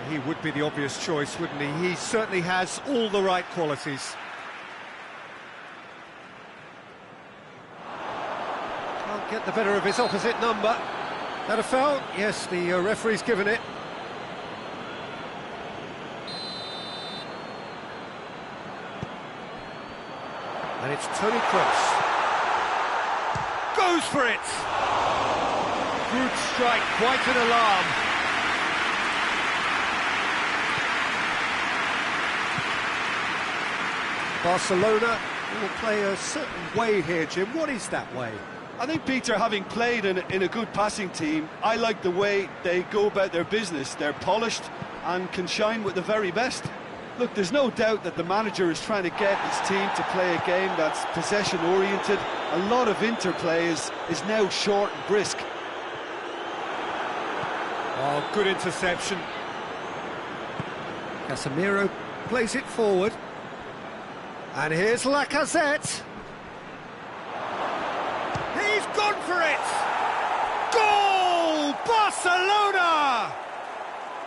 He would be the obvious choice, wouldn't he? He certainly has all the right qualities. Can't get the better of his opposite number. That a foul? Yes, the referee's given it. And it's Tony Kroos. Goes for it! Good strike, quite an alarm. Barcelona will play a certain way here, Jim. What is that way? I think, Peter, having played in a good passing team, I like the way they go about their business. They're polished and can shine with the very best. Look, there's no doubt that the manager is trying to get his team to play a game that's possession-oriented. A lot of interplay is now short and brisk. Oh, good interception. Casemiro plays it forward. And here's Lacazette. He's gone for it! Goal! Barcelona!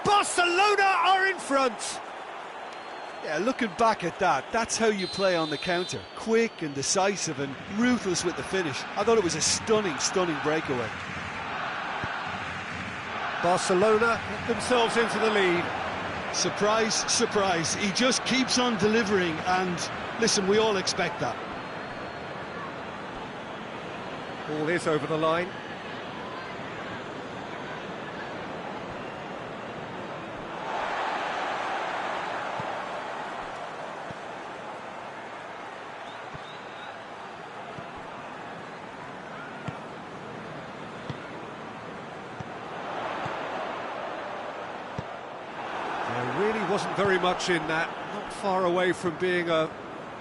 Barcelona are in front! Yeah, looking back at that, that's how you play on the counter. Quick and decisive and ruthless with the finish. I thought it was a stunning, stunning breakaway. Barcelona Get themselves into the lead. Surprise, surprise. He just keeps on delivering and, listen, we all expect that. Ball is over the line. There really wasn't very much in that. Not far away from being a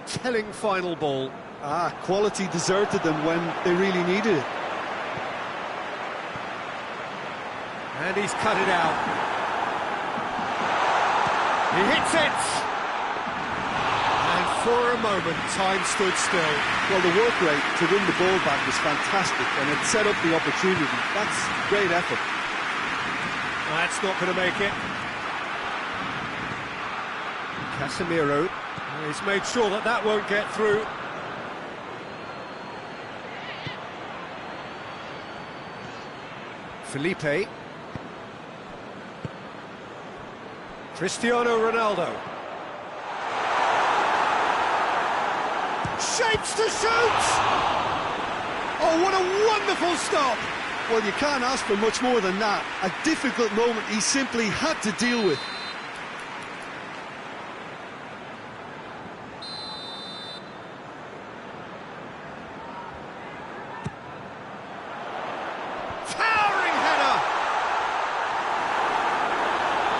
telling final ball. Quality deserted them when they really needed it. And he's cut it out. He hits it! And for a moment, time stood still. Well, the work rate to win the ball back was fantastic and it set up the opportunity. That's great effort. That's not going to make it. Casemiro. He's made sure that that won't get through. Felipe. Cristiano Ronaldo. Shapes to shoot! Oh, what a wonderful stop! Well, you can't ask for much more than that. A difficult moment he simply had to deal with.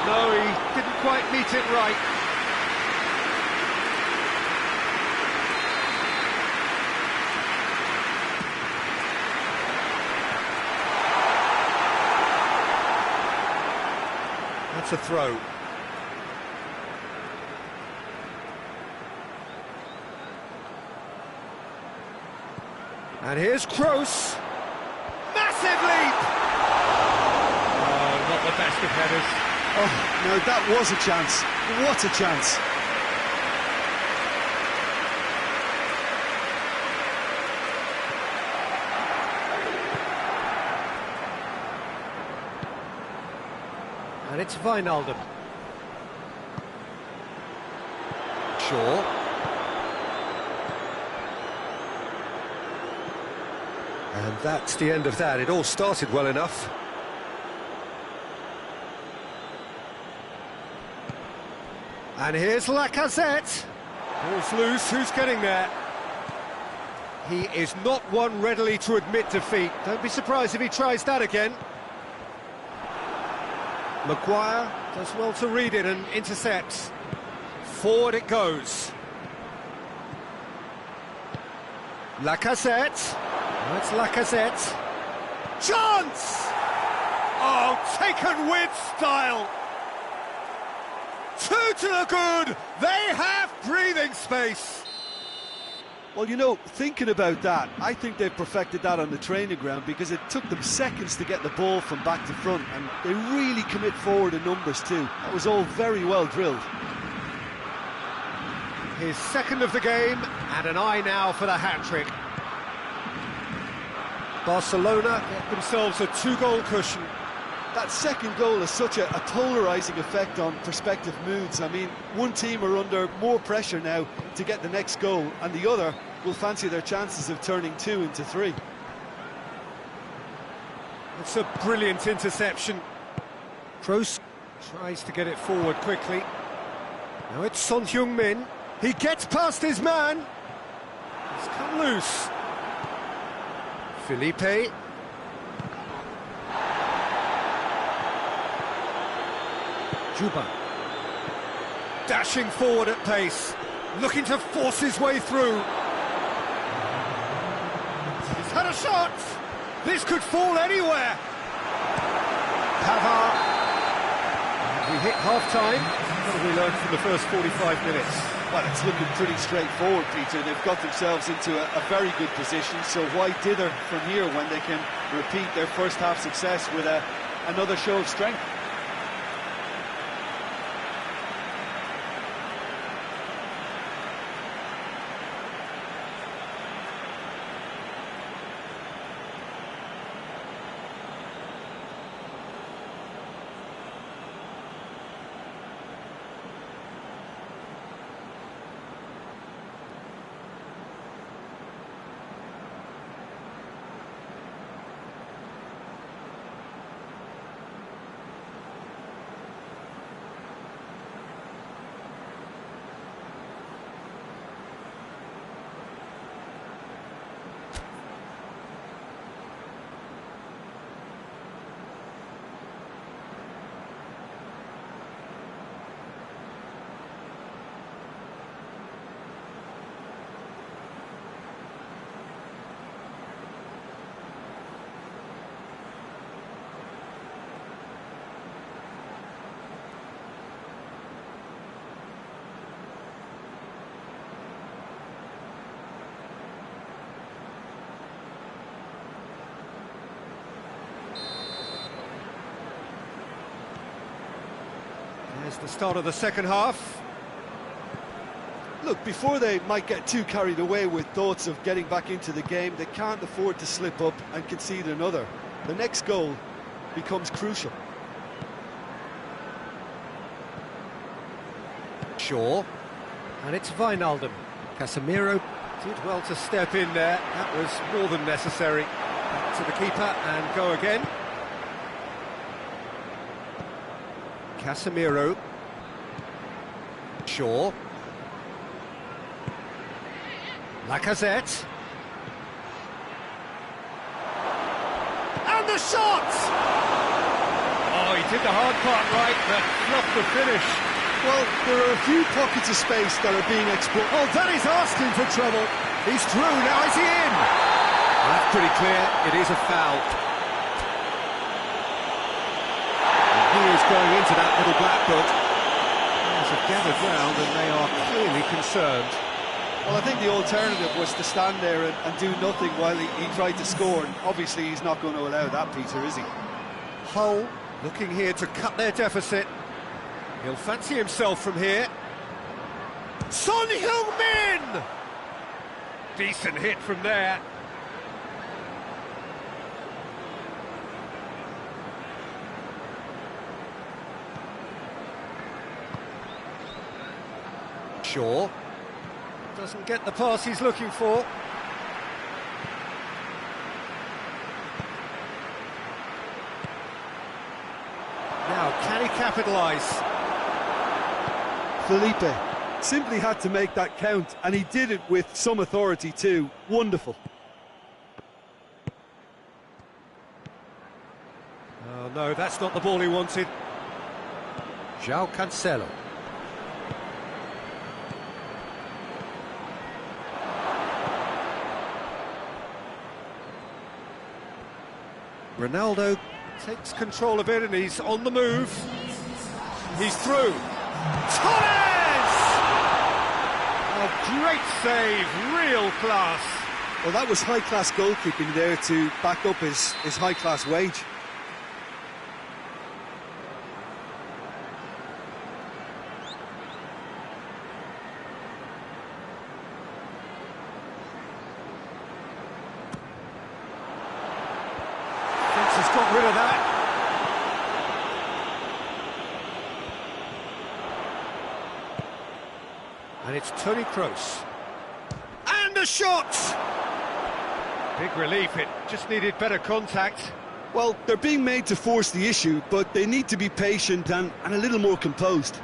No, he didn't quite meet it right. That's a throw. And here's Kroos. Massive leap! Oh, not the best of headers. Oh, no, that was a chance. What a chance. And it's Wijnaldum. Shaw. And that's the end of that. It all started well enough. And here's Lacazette. Ball's loose, who's getting there? He is not one readily to admit defeat. Don't be surprised if he tries that again. Maguire does well to read it and intercepts. Forward it goes. Lacazette. That's Lacazette. Chance! Oh, taken with style. Two to the good. They have breathing space. Well, you know, thinking about that, I think they've perfected that on the training ground because it took them seconds to get the ball from back to front, and they really commit forward in numbers too. That was all very well drilled. His second of the game, and an eye now for the hat-trick. Barcelona get themselves a two-goal cushion. That second goal has such a polarising effect on prospective moods. I mean, one team are under more pressure now to get the next goal, and the other will fancy their chances of turning 2 into 3. It's a brilliant interception. Kroos tries to get it forward quickly. Now it's Son Heung-min. He gets past his man. He's come loose. Felipe. Juba. Dashing forward at pace. Looking to force his way through. He's had a shot. This could fall anywhere. Pavard. We hit half-time. What have we learned from the first 45 minutes? Well, it's looking pretty straightforward, Peter. They've got themselves into a very good position, so why dither from here when they can repeat their first half success with another show of strength? There's the start of the second half. Look, before they might get too carried away with thoughts of getting back into the game, they can't afford to slip up and concede another. The next goal becomes crucial. Shaw. And it's Wijnaldum. Casemiro did well to step in there. That was more than necessary. Back to the keeper and go again. Casemiro. Shaw. Lacazette. And the shot! Oh, he did the hard part right, but not the finish. Well, there are a few pockets of space that are being explored. Oh, that is asking for trouble. He's through, now is he in? That's pretty clear, it is a foul. He is going into that little black book. There's a gathered round and they are clearly concerned. Well, I think the alternative was to stand there and do nothing while he tried to score, and obviously he's not going to allow that, Peter, is he? Hull looking here to cut their deficit. He'll fancy himself from here. Son Heung-min! Decent hit from there. Shaw doesn't get the pass he's looking for. Now, can he capitalise? Felipe simply had to make that count, and he did it with some authority too. Wonderful. Oh no, that's not the ball he wanted. João Cancelo. Ronaldo takes control of it and he's on the move. He's through. Torres! Oh, great save, real class. Well, that was high-class goalkeeping there to back up his high-class wage. He's got rid of that. And it's Toni Kroos. And a shot! Big relief, it just needed better contact. Well, they're being made to force the issue, but they need to be patient and a little more composed.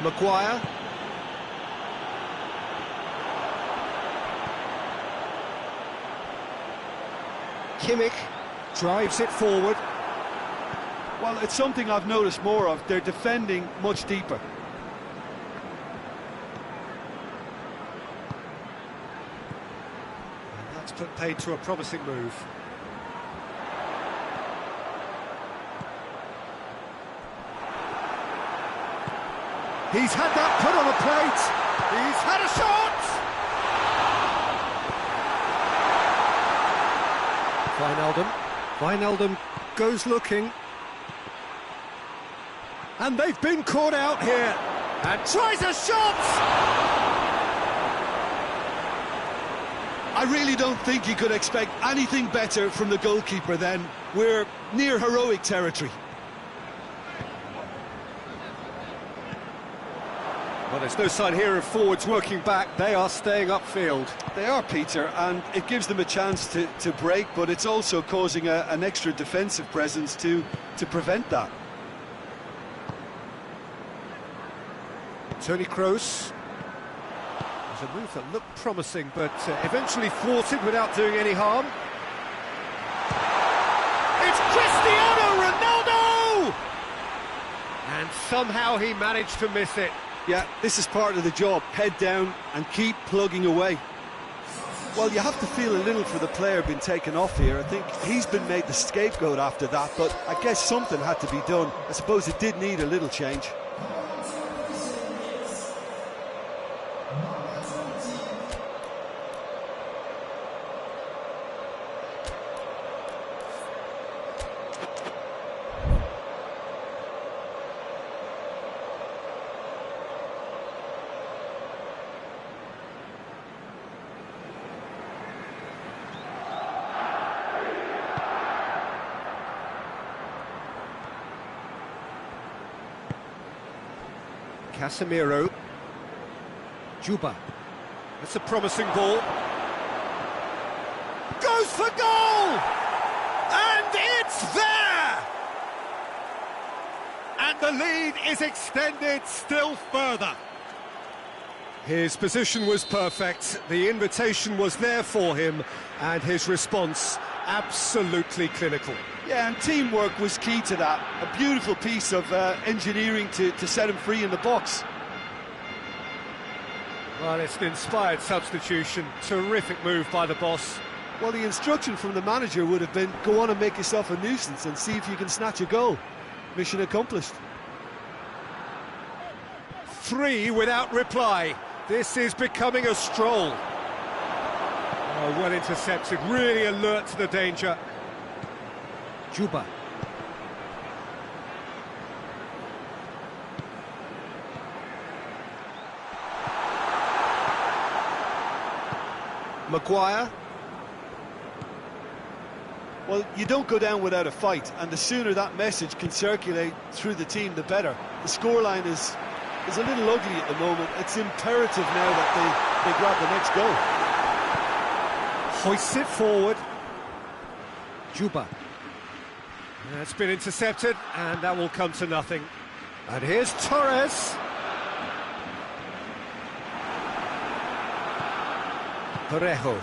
Maguire. Kimmich drives it forward. Well, it's something I've noticed more of. They're defending much deeper. And that's put paid to a promising move. He's had that put on a plate. He's had a shot! Wijnaldum goes looking. And they've been caught out here. And tries a shot! I really don't think you could expect anything better from the goalkeeper then. We're near heroic territory. Well, there's no sign here of forwards working back. They are staying upfield. They are, Peter, and it gives them a chance to break, but it's also causing an extra defensive presence to prevent that. Toni Kroos. There's a move that looked promising, but eventually thwarted without doing any harm. It's Cristiano Ronaldo! And somehow he managed to miss it. Yeah, this is part of the job. Head down and keep plugging away. Well, you have to feel a little for the player being taken off here. I think he's been made the scapegoat after that, but I guess something had to be done. I suppose it did need a little change. Casemiro. Juba. That's a promising ball. Goes for goal! And it's there! And the lead is extended still further. His position was perfect, the invitation was there for him, and his response absolutely clinical. Yeah, and teamwork was key to that. A beautiful piece of engineering to set him free in the box. Well, it's an inspired substitution. Terrific move by the boss. Well, the instruction from the manager would have been, go on and make yourself a nuisance and see if you can snatch a goal. Mission accomplished. 3 without reply. This is becoming a stroll. Oh, well intercepted, really alert to the danger. Juba. Maguire. Well, you don't go down without a fight, and the sooner that message can circulate through the team, the better. The scoreline is a little ugly at the moment. It's imperative now that they grab the next goal. Hoists it forward. Juba. It's been intercepted, and that will come to nothing. And here's Torres. Parejo.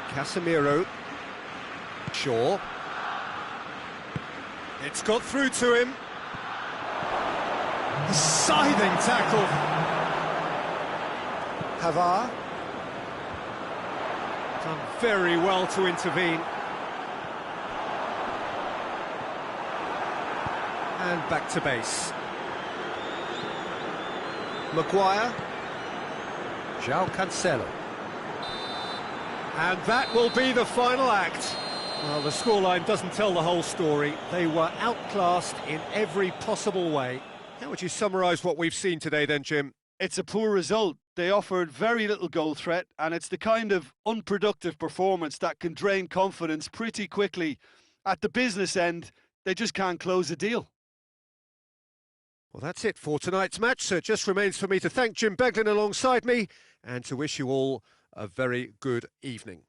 Casemiro. Shaw. It's got through to him. A scything tackle. Havar. Done very well to intervene. And back to base. Maguire. João Cancelo. And that will be the final act. Well, the scoreline doesn't tell the whole story. They were outclassed in every possible way. How would you summarise what we've seen today then, Jim? It's a poor result. They offered very little goal threat, and it's the kind of unproductive performance that can drain confidence pretty quickly. At the business end, they just can't close a deal. Well, that's it for tonight's match, so it just remains for me to thank Jim Beglin alongside me and to wish you all a very good evening.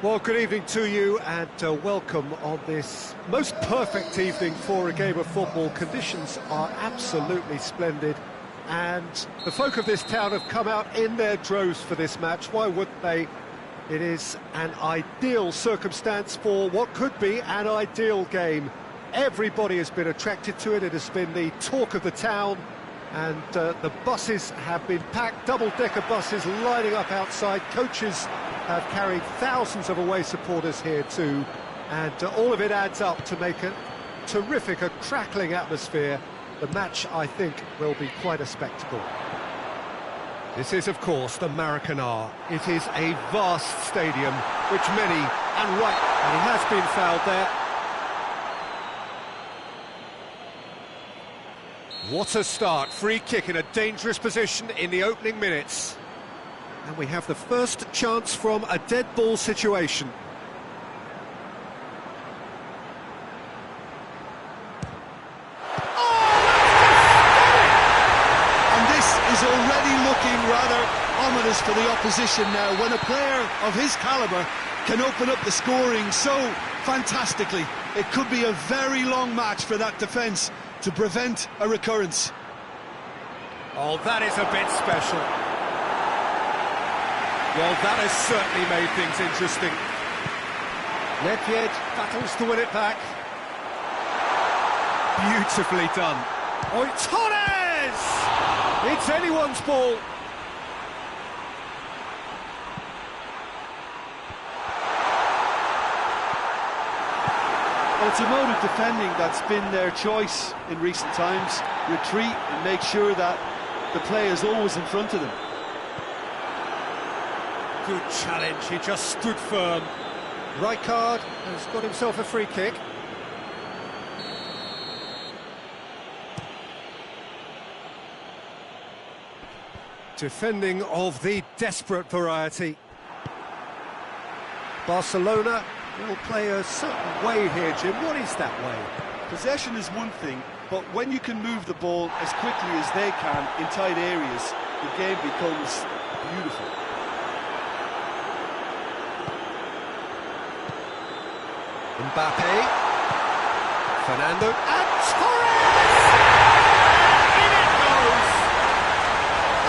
Well, good evening to you and welcome on this most perfect evening for a game of football. Conditions are absolutely splendid and the folk of this town have come out in their droves for this match. Why wouldn't they? It is an ideal circumstance for what could be an ideal game. Everybody has been attracted to it. It has been the talk of the town and the buses have been packed, double-decker buses lining up outside. Coaches have carried thousands of away supporters here too, and all of it adds up to make a terrific, a crackling atmosphere. The match, I think, will be quite a spectacle. This is, of course, the Maracanã. It is a vast stadium, which many, and right, And he has been fouled there. what a start. Free kick in a dangerous position in the opening minutes. And we have the first chance from a dead ball situation. And this is already looking rather ominous for the opposition now, when a player of his calibre can open up the scoring so fantastically. It could be a very long match for that defence to prevent a recurrence. Oh, that is a bit special. Well, that has certainly made things interesting. Nedved battles to win it back. Beautifully done. Oh, Torres! It's anyone's ball. Well, it's a mode of defending that's been their choice in recent times. Retreat and make sure that the play is always in front of them. Good challenge, he just stood firm. Rijkaard has got himself a free kick. Defending of the desperate variety. Barcelona will play a certain way here, Jim. What is that way? Possession is one thing, but when you can move the ball as quickly as they can in tight areas, the game becomes beautiful. Mbappe. Fernando. And Torres! In it goes!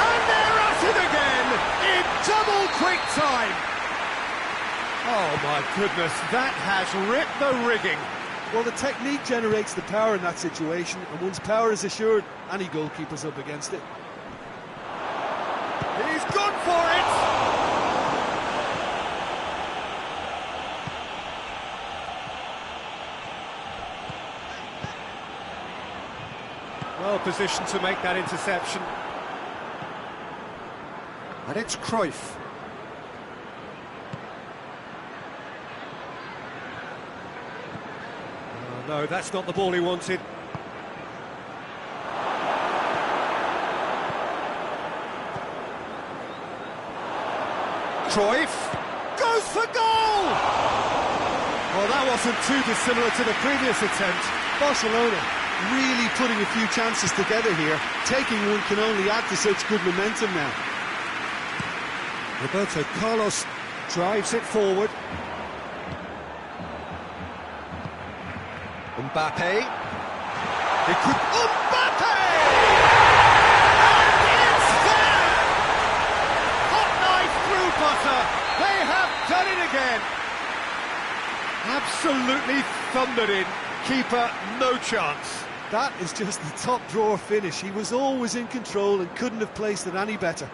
And they're at it again in double quick time. Oh my goodness, that has ripped the rigging. Well, the technique generates the power in that situation, and once power is assured, any goalkeeper's up against it. He's gone for it! Well positioned to make that interception. And it's Cruyff. Oh, no, that's not the ball he wanted. Cruyff goes for goal! Well, that wasn't too dissimilar to the previous attempt. Barcelona really putting a few chances together here. Taking one can only add to such good momentum now. Roberto Carlos drives it forward. Mbappe. It could... Mbappe! And it's there! Hot knife through butter. They have done it again. Absolutely thundered in. Keeper, no chance. That is just the top drawer finish. He was always in control and couldn't have placed it any better.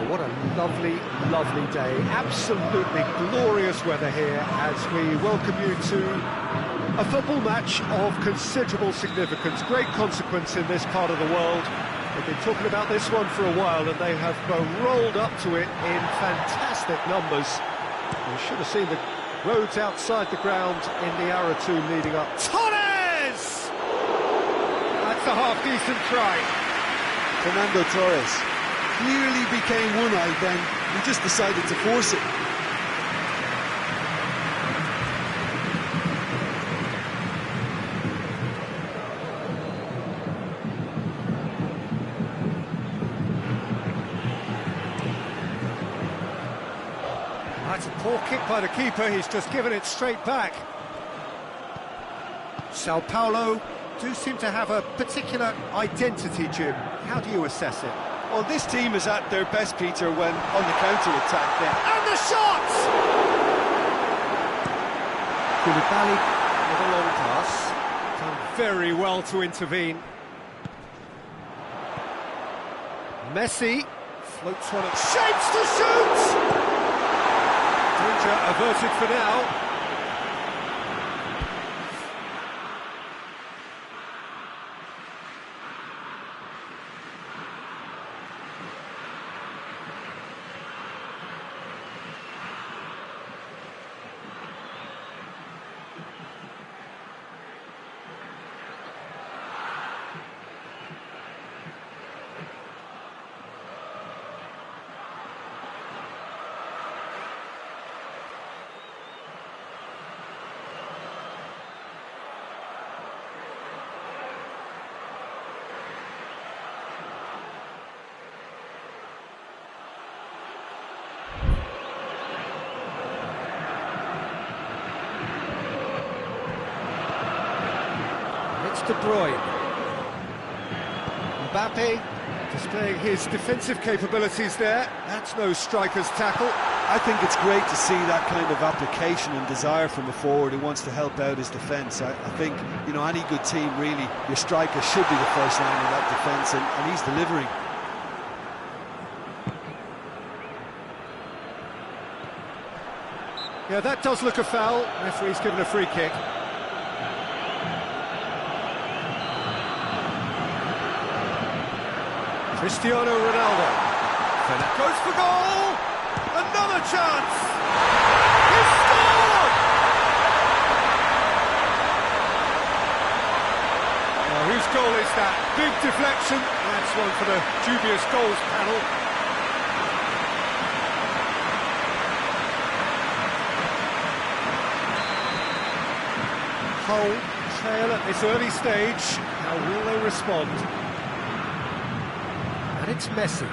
What a lovely, lovely day. Absolutely glorious weather here as we welcome you to a football match of considerable significance, great consequence in this part of the world. They've been talking about this one for a while and they have rolled up to it in fantastic numbers. You should have seen the roads outside the ground in the hour or two leading up. Torres! That's a half-decent try. Fernando Torres clearly became one-eyed then. He just decided to force it. That's a poor kick by the keeper, he's just given it straight back. Sao Paulo do seem to have a particular identity, Jim. How do you assess it? Well, this team is at their best, Peter, when on the counter-attack there. And the shot! Koulibaly with a long pass. Done very well to intervene. Messi floats one at shapes to shoot! Danger averted for now. De Bruyne. Mbappe displaying his defensive capabilities there. That's no striker's tackle. I think it's great to see that kind of application and desire from a forward who wants to help out his defence. I think, you know, any good team, really, your striker should be the first line of that defence, and he's delivering. Yeah, that does look a foul. Referee's given a free kick. Cristiano Ronaldo. Goes for goal! Another chance! He scored! Now, whose goal is that? Big deflection. That's one for the dubious goals panel. Hull trail at this early stage. How will they respond? And it's Messi.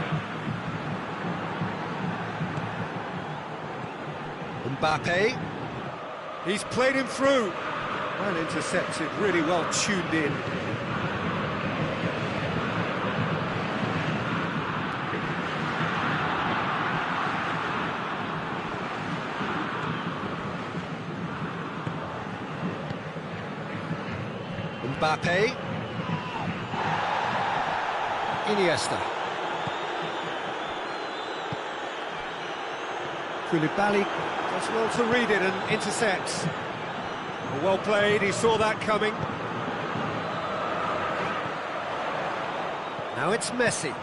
Mbappe. He's played him through. Well intercepted, really well tuned in. Mbappe. Iniesta. Koulibaly does well to read it and intercepts. Well played, he saw that coming. Now it's Messi.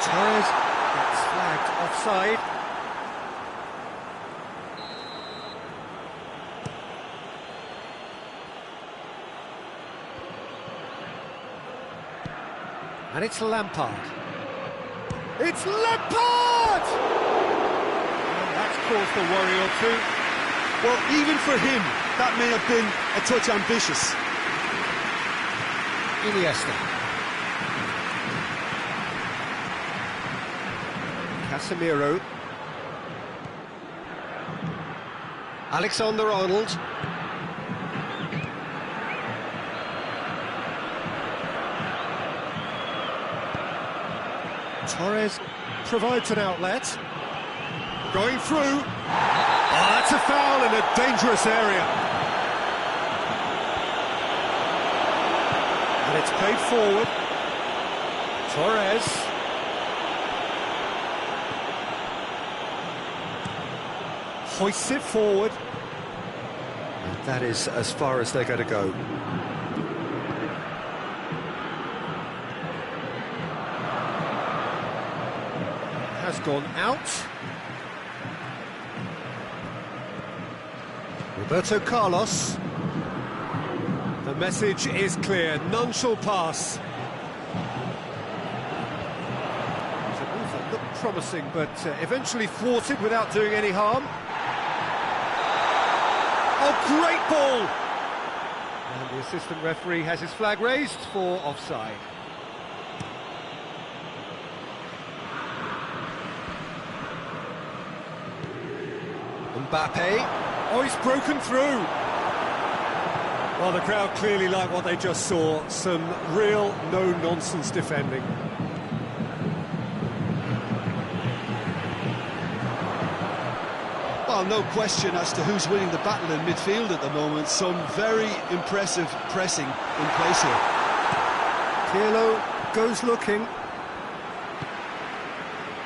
Torres gets flagged offside. And it's Lampard. It's Lampard! And that's caused a worry or two. Well, even for him, that may have been a touch ambitious. Iniesta. Casemiro. Alexander-Arnold. Torres provides an outlet. Going through. Oh, that's a foul in a dangerous area. And it's played forward. Torres. Hoists it forward. And that is as far as they're going to go. Has gone out. Roberto Carlos. The message is clear, none shall pass. It's a move that looked promising, but eventually thwarted without doing any harm. Oh, great ball! And the assistant referee has his flag raised for offside. Mbappe. Oh, he's broken through. Well, the crowd clearly like what they just saw. Some real no-nonsense defending. Well, no question as to who's winning the battle in midfield at the moment. Some very impressive pressing in place here. Pirlo goes looking.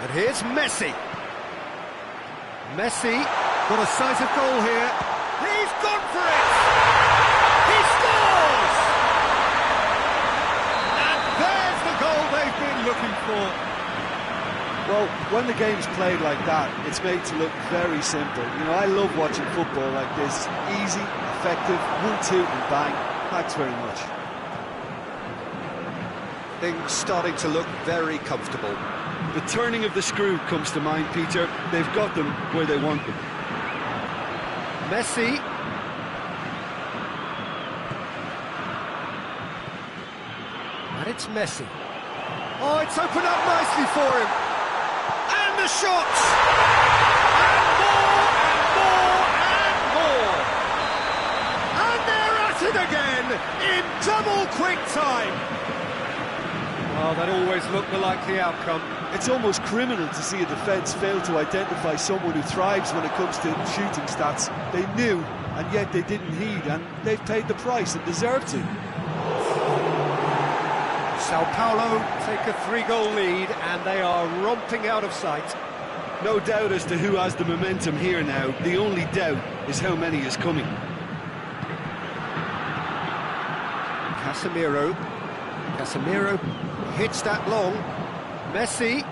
And here's Messi. Messi got a sight of goal here. He's gone for it! He scores! And there's the goal they've been looking for. Well, when the game's played like that, it's made to look very simple. You know, I love watching football like this. Easy, effective, 1-2 and bang. Thanks very much. Things starting to look very comfortable. The turning of the screw comes to mind, Peter. They've got them where they want them. Messi. And it's Messi. Oh, it's opened up nicely for him. And the shots! And more, and more, and more! And they're at it again in double quick time. Oh, that always looked the likely outcome. It's almost criminal to see a defence fail to identify someone who thrives when it comes to shooting stats. They knew, and yet they didn't heed, and they've paid the price and deserve to. Sao Paulo take a 3-goal lead, and they are romping out of sight. No doubt as to who has the momentum here now. The only doubt is how many is coming. Casemiro hits that long. Messi.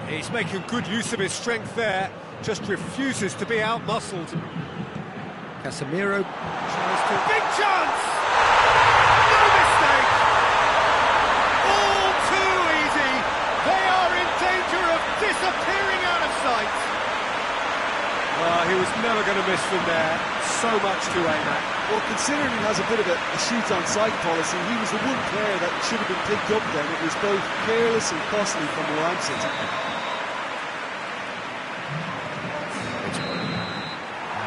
He's making good use of his strength there, just refuses to be out-muscled. Casemiro tries to... Big chance! No mistake! All too easy! They are in danger of disappearing out of sight! Well, he was never going to miss from there. So much to aim at. Well, considering he has a bit of a shoot-on-sight policy, he was the one player that should have been picked up then. It was both careless and costly from where I'm sitting.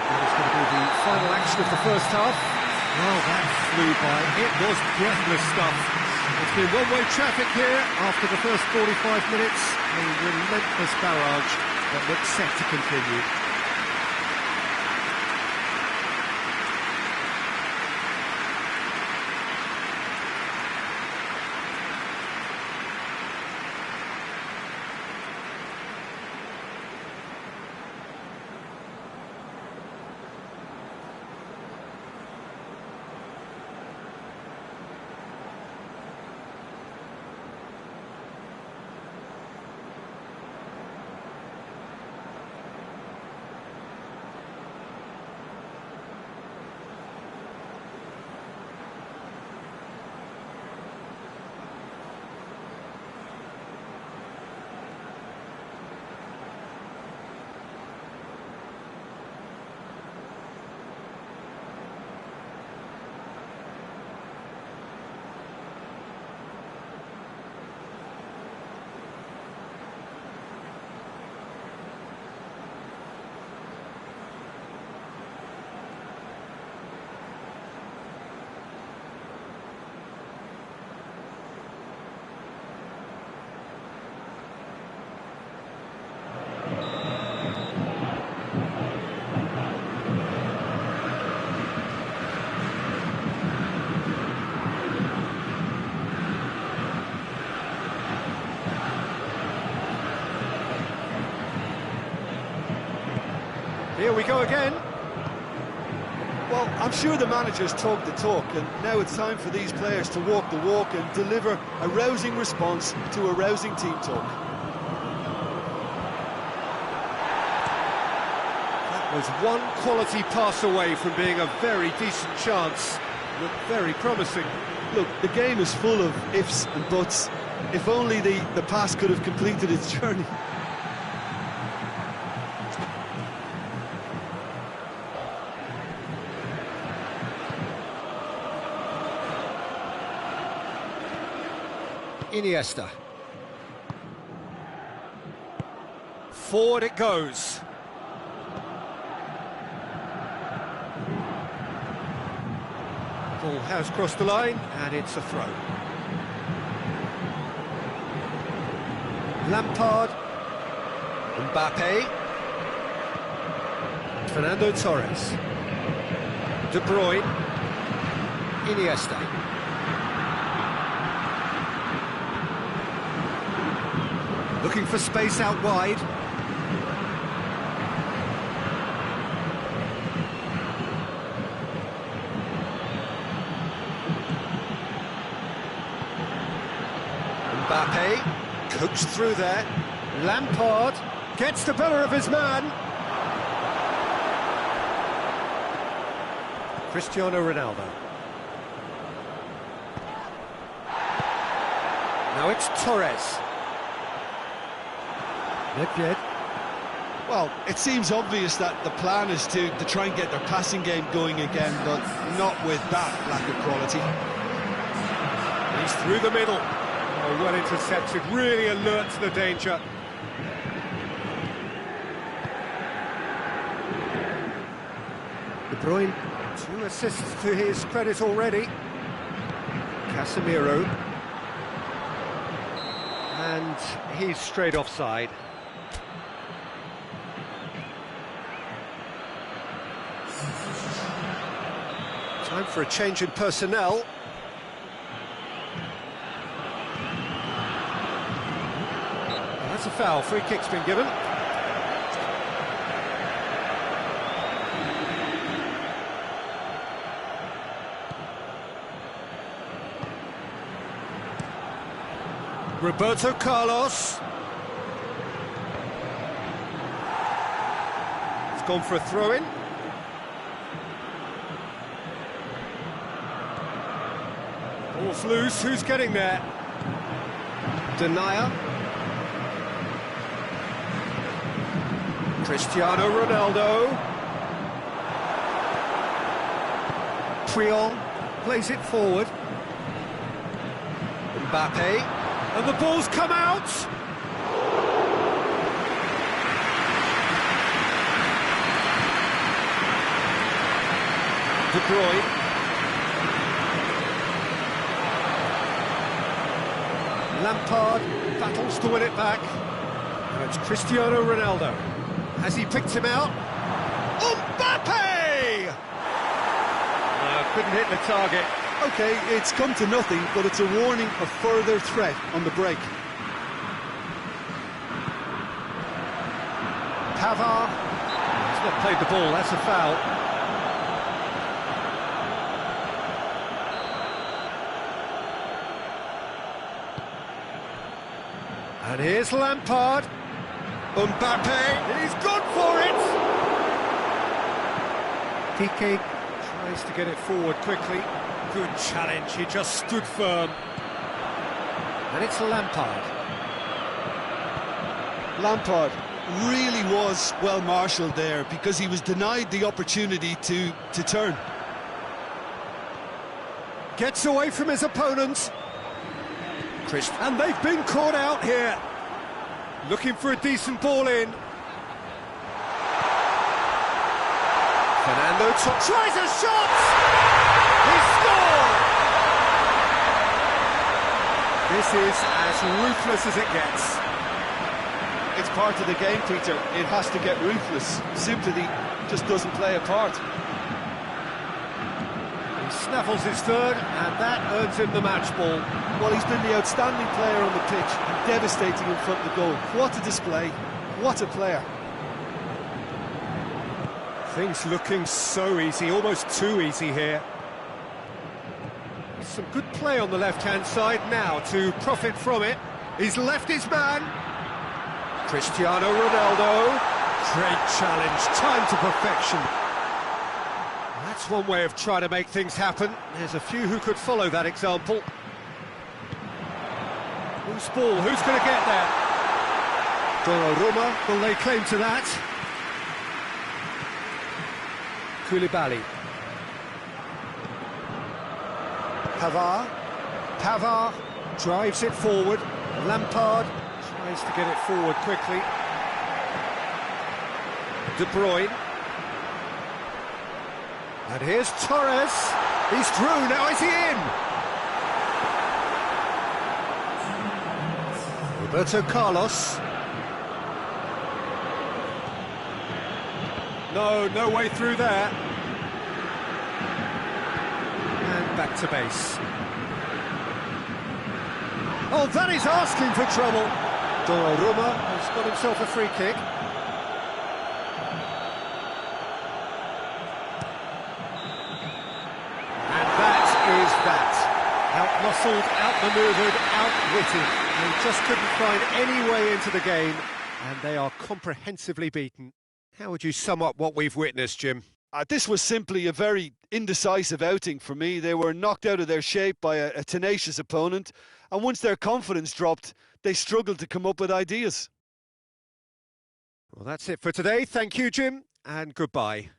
It's going to be the final action of the first half. Well, that flew by. It was breathless stuff. It's been one-way traffic here after the first 45 minutes. A relentless barrage that looks set to continue. Here we go again. Well, I'm sure the manager's talked the talk, and now it's time for these players to walk the walk and deliver a rousing response to a rousing team talk. That was one quality pass away from being a very decent chance. Looked very promising. Look, the game is full of ifs and buts. If only the pass could have completed its journey. Iniesta. Forward it goes. Ball has crossed the line, and it's a throw. Lampard. Mbappe. Fernando Torres. De Bruyne. Iniesta. Looking for space out wide. Mbappe, coached through there. Lampard gets the better of his man. Cristiano Ronaldo. Now it's Torres. Nedved. Well, it seems obvious that the plan is to try and get their passing game going again, but not with that lack of quality. He's through the middle. Oh, well intercepted, really alert to the danger. De Bruyne, 2 assists to his credit already. Casemiro. And he's straight offside. Time for a change in personnel. That's a foul. Free kick's been given. Roberto Carlos. He's gone for a throw-in. Ball's loose. Who's getting there? Denier. Cristiano Ronaldo. Puyol plays it forward. Mbappe. And the ball's come out! De Bruyne. Lampard battles to win it back. And it's Cristiano Ronaldo. Has he picked him out? Mbappe! Couldn't hit the target. OK, it's come to nothing, but it's a warning of further threat on the break. Pavard. He's not played the ball, that's a foul. And here's Lampard. Mbappe, he's gone for it! Piqué tries to get it forward quickly. Good challenge, he just stood firm. And it's Lampard. Lampard really was well marshalled there because he was denied the opportunity to turn. Gets away from his opponent. And they've been caught out here. Looking for a decent ball in. Fernando tries a shot! He scored! This is as ruthless as it gets. It's part of the game, Peter. It has to get ruthless. Sympathy just doesn't play a part. He snaffles his third, and that earns him the match ball. Well, he's been the outstanding player on the pitch, and devastating in front of the goal. What a display, what a player. Things looking so easy, almost too easy here. Some good play on the left-hand side now to profit from it. He's left his man. Cristiano Ronaldo. Great challenge, time to perfection. That's one way of trying to make things happen. There's a few who could follow that example. Loose ball, who's going to get there? Donnarumma will lay claim to that. Koulibaly. Pavard drives it forward. Lampard tries to get it forward quickly. De Bruyne. And here's Torres. He's through, now is he in? Roberto Carlos. No way through there. And back to base. Oh, that is asking for trouble. Donnarumma has got himself a free kick. And that is that. Out-muscled, out-manoeuvred, outwitted. They just couldn't find any way into the game, and they are comprehensively beaten. How would you sum up what we've witnessed, Jim? This was simply a very indecisive outing for me. They were knocked out of their shape by a tenacious opponent, and once their confidence dropped, they struggled to come up with ideas. Well, that's it for today. Thank you, Jim, and goodbye.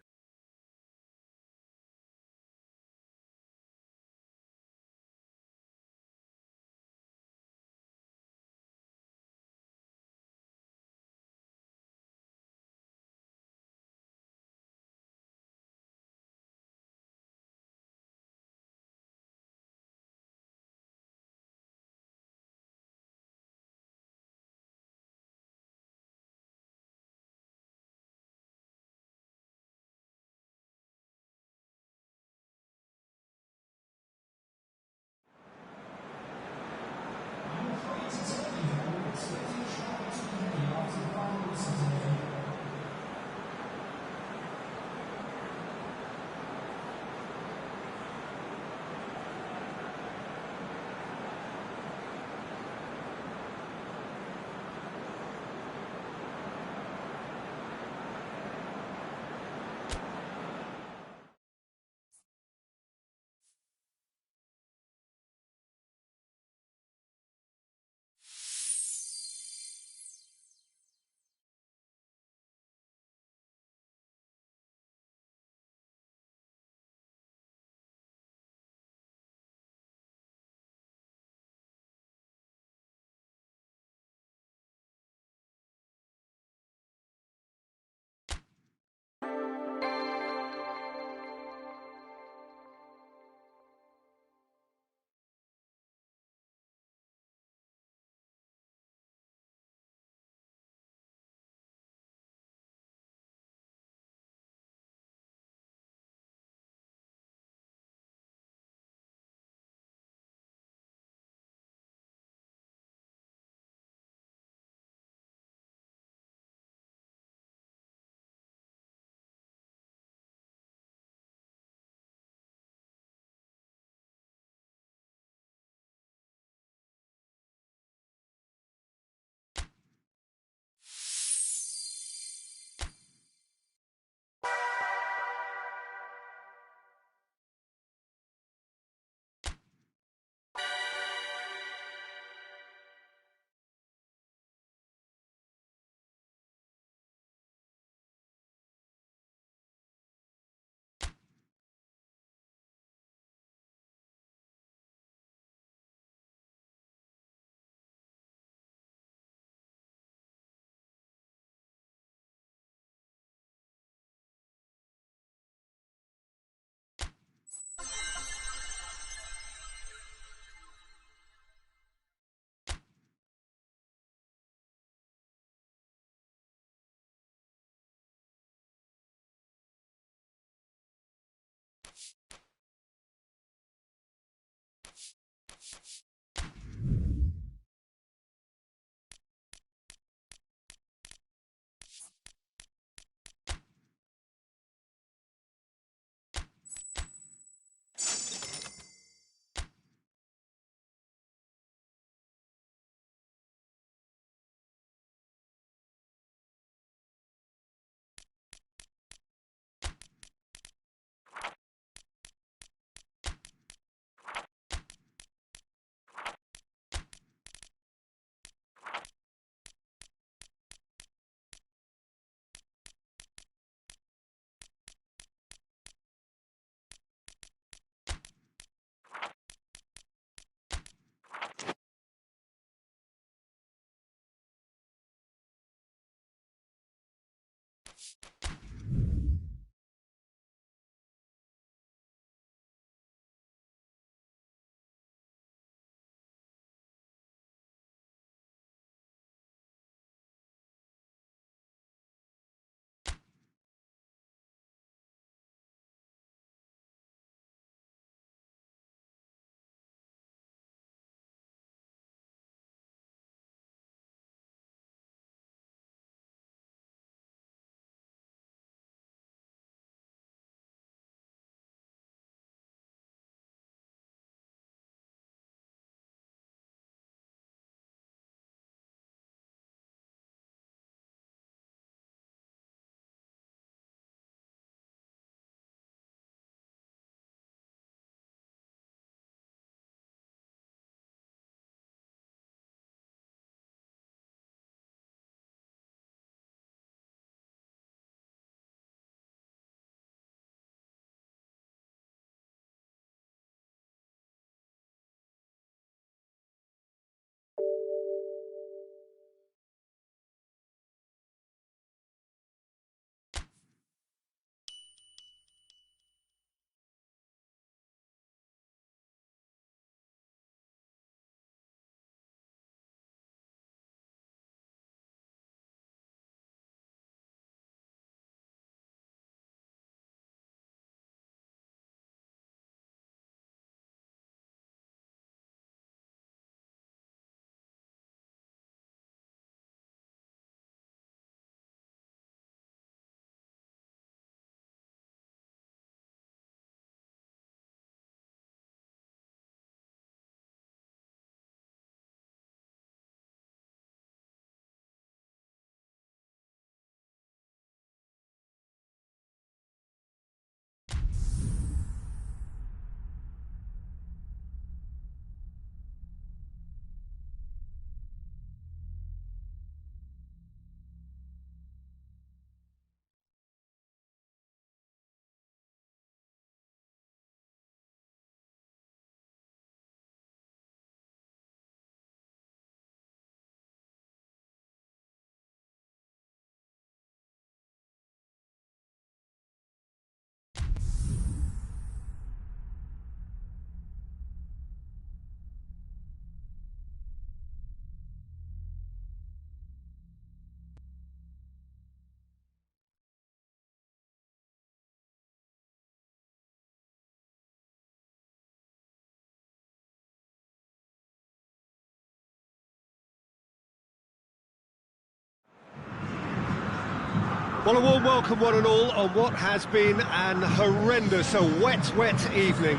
Well, a warm welcome, one and all, on what has been an horrendous, a wet evening.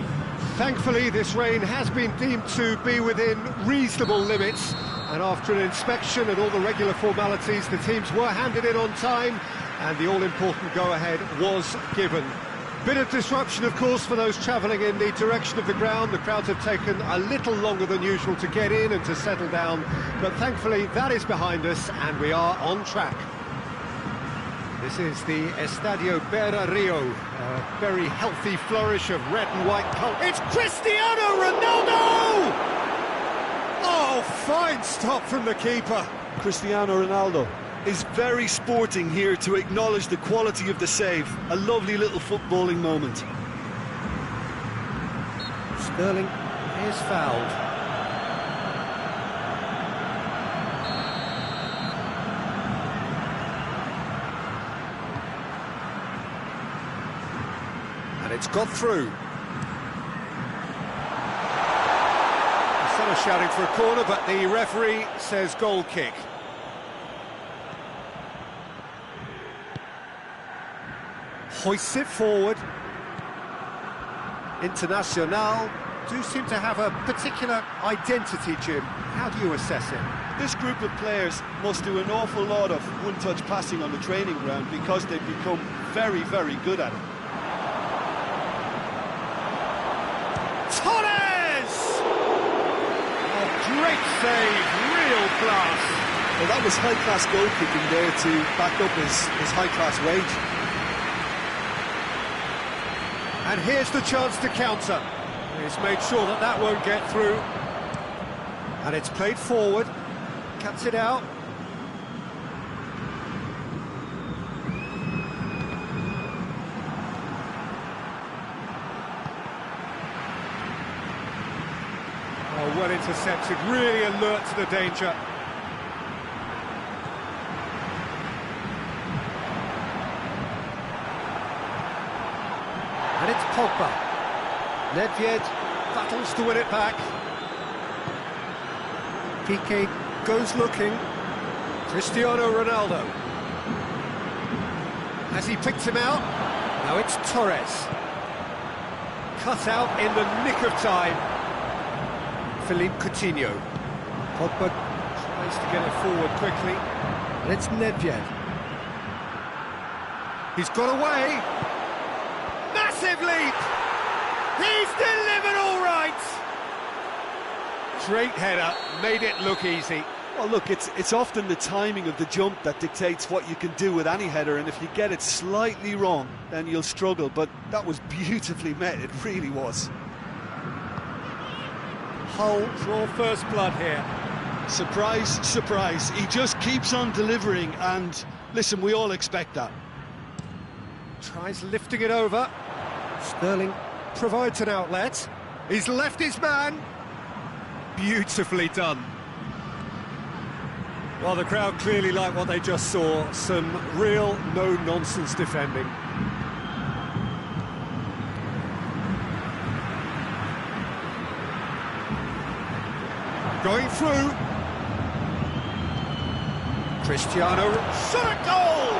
Thankfully, this rain has been deemed to be within reasonable limits, and after an inspection and all the regular formalities, the teams were handed in on time, and the all-important go-ahead was given. Bit of disruption, of course, for those travelling in the direction of the ground. The crowds have taken a little longer than usual to get in and to settle down, but thankfully that is behind us, and we are on track. This is the Estadio Beira Rio, a very healthy flourish of red and white colour. It's Cristiano Ronaldo! Oh, fine stop from the keeper. Cristiano Ronaldo is very sporting here to acknowledge the quality of the save. A lovely little footballing moment. Sterling is fouled. And it's got through. Some are shouting for a corner, but the referee says goal kick. Hoists it forward. Internacional do seem to have a particular identity, Jim. How do you assess it? This group of players must do an awful lot of one-touch passing on the training ground because they've become very, very good at it. Torres! A great save, real class. Well, that was high-class goal-kicking there to back up his high-class wage. And here's the chance to counter. He's made sure that that won't get through. And it's played forward. Cuts it out. well intercepted, really alert to the danger. And it's Pogba. Nedved battles to win it back. Piqué goes looking. Cristiano Ronaldo. Has he picked him out? Now it's Torres. Cut out in the nick of time. Philippe Coutinho. Pogba tries to get it forward quickly. And it's Nedved. He's got away. Massive leap! He's delivered all right! Great header, made it look easy. Well, look, it's often the timing of the jump that dictates what you can do with any header, and if you get it slightly wrong, then you'll struggle, but that was beautifully met, it really was. Hull draw first blood here. Surprise, surprise, he just keeps on delivering, and listen, we all expect that. Tries lifting it over. Sterling provides an outlet. He's left his man. Beautifully done. Well, the crowd clearly like what they just saw. Some real no-nonsense defending. Going through. Cristiano. Shot at goal!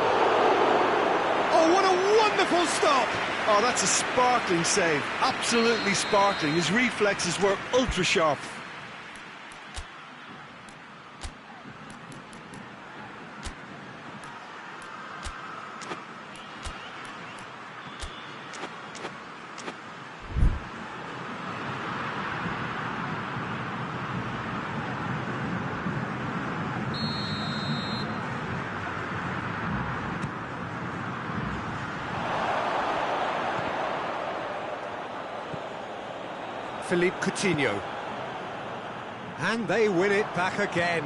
Oh, what a wonderful stop! Oh, that's a sparkling save, absolutely sparkling. His reflexes were ultra-sharp. Philippe Coutinho. And they win it back again.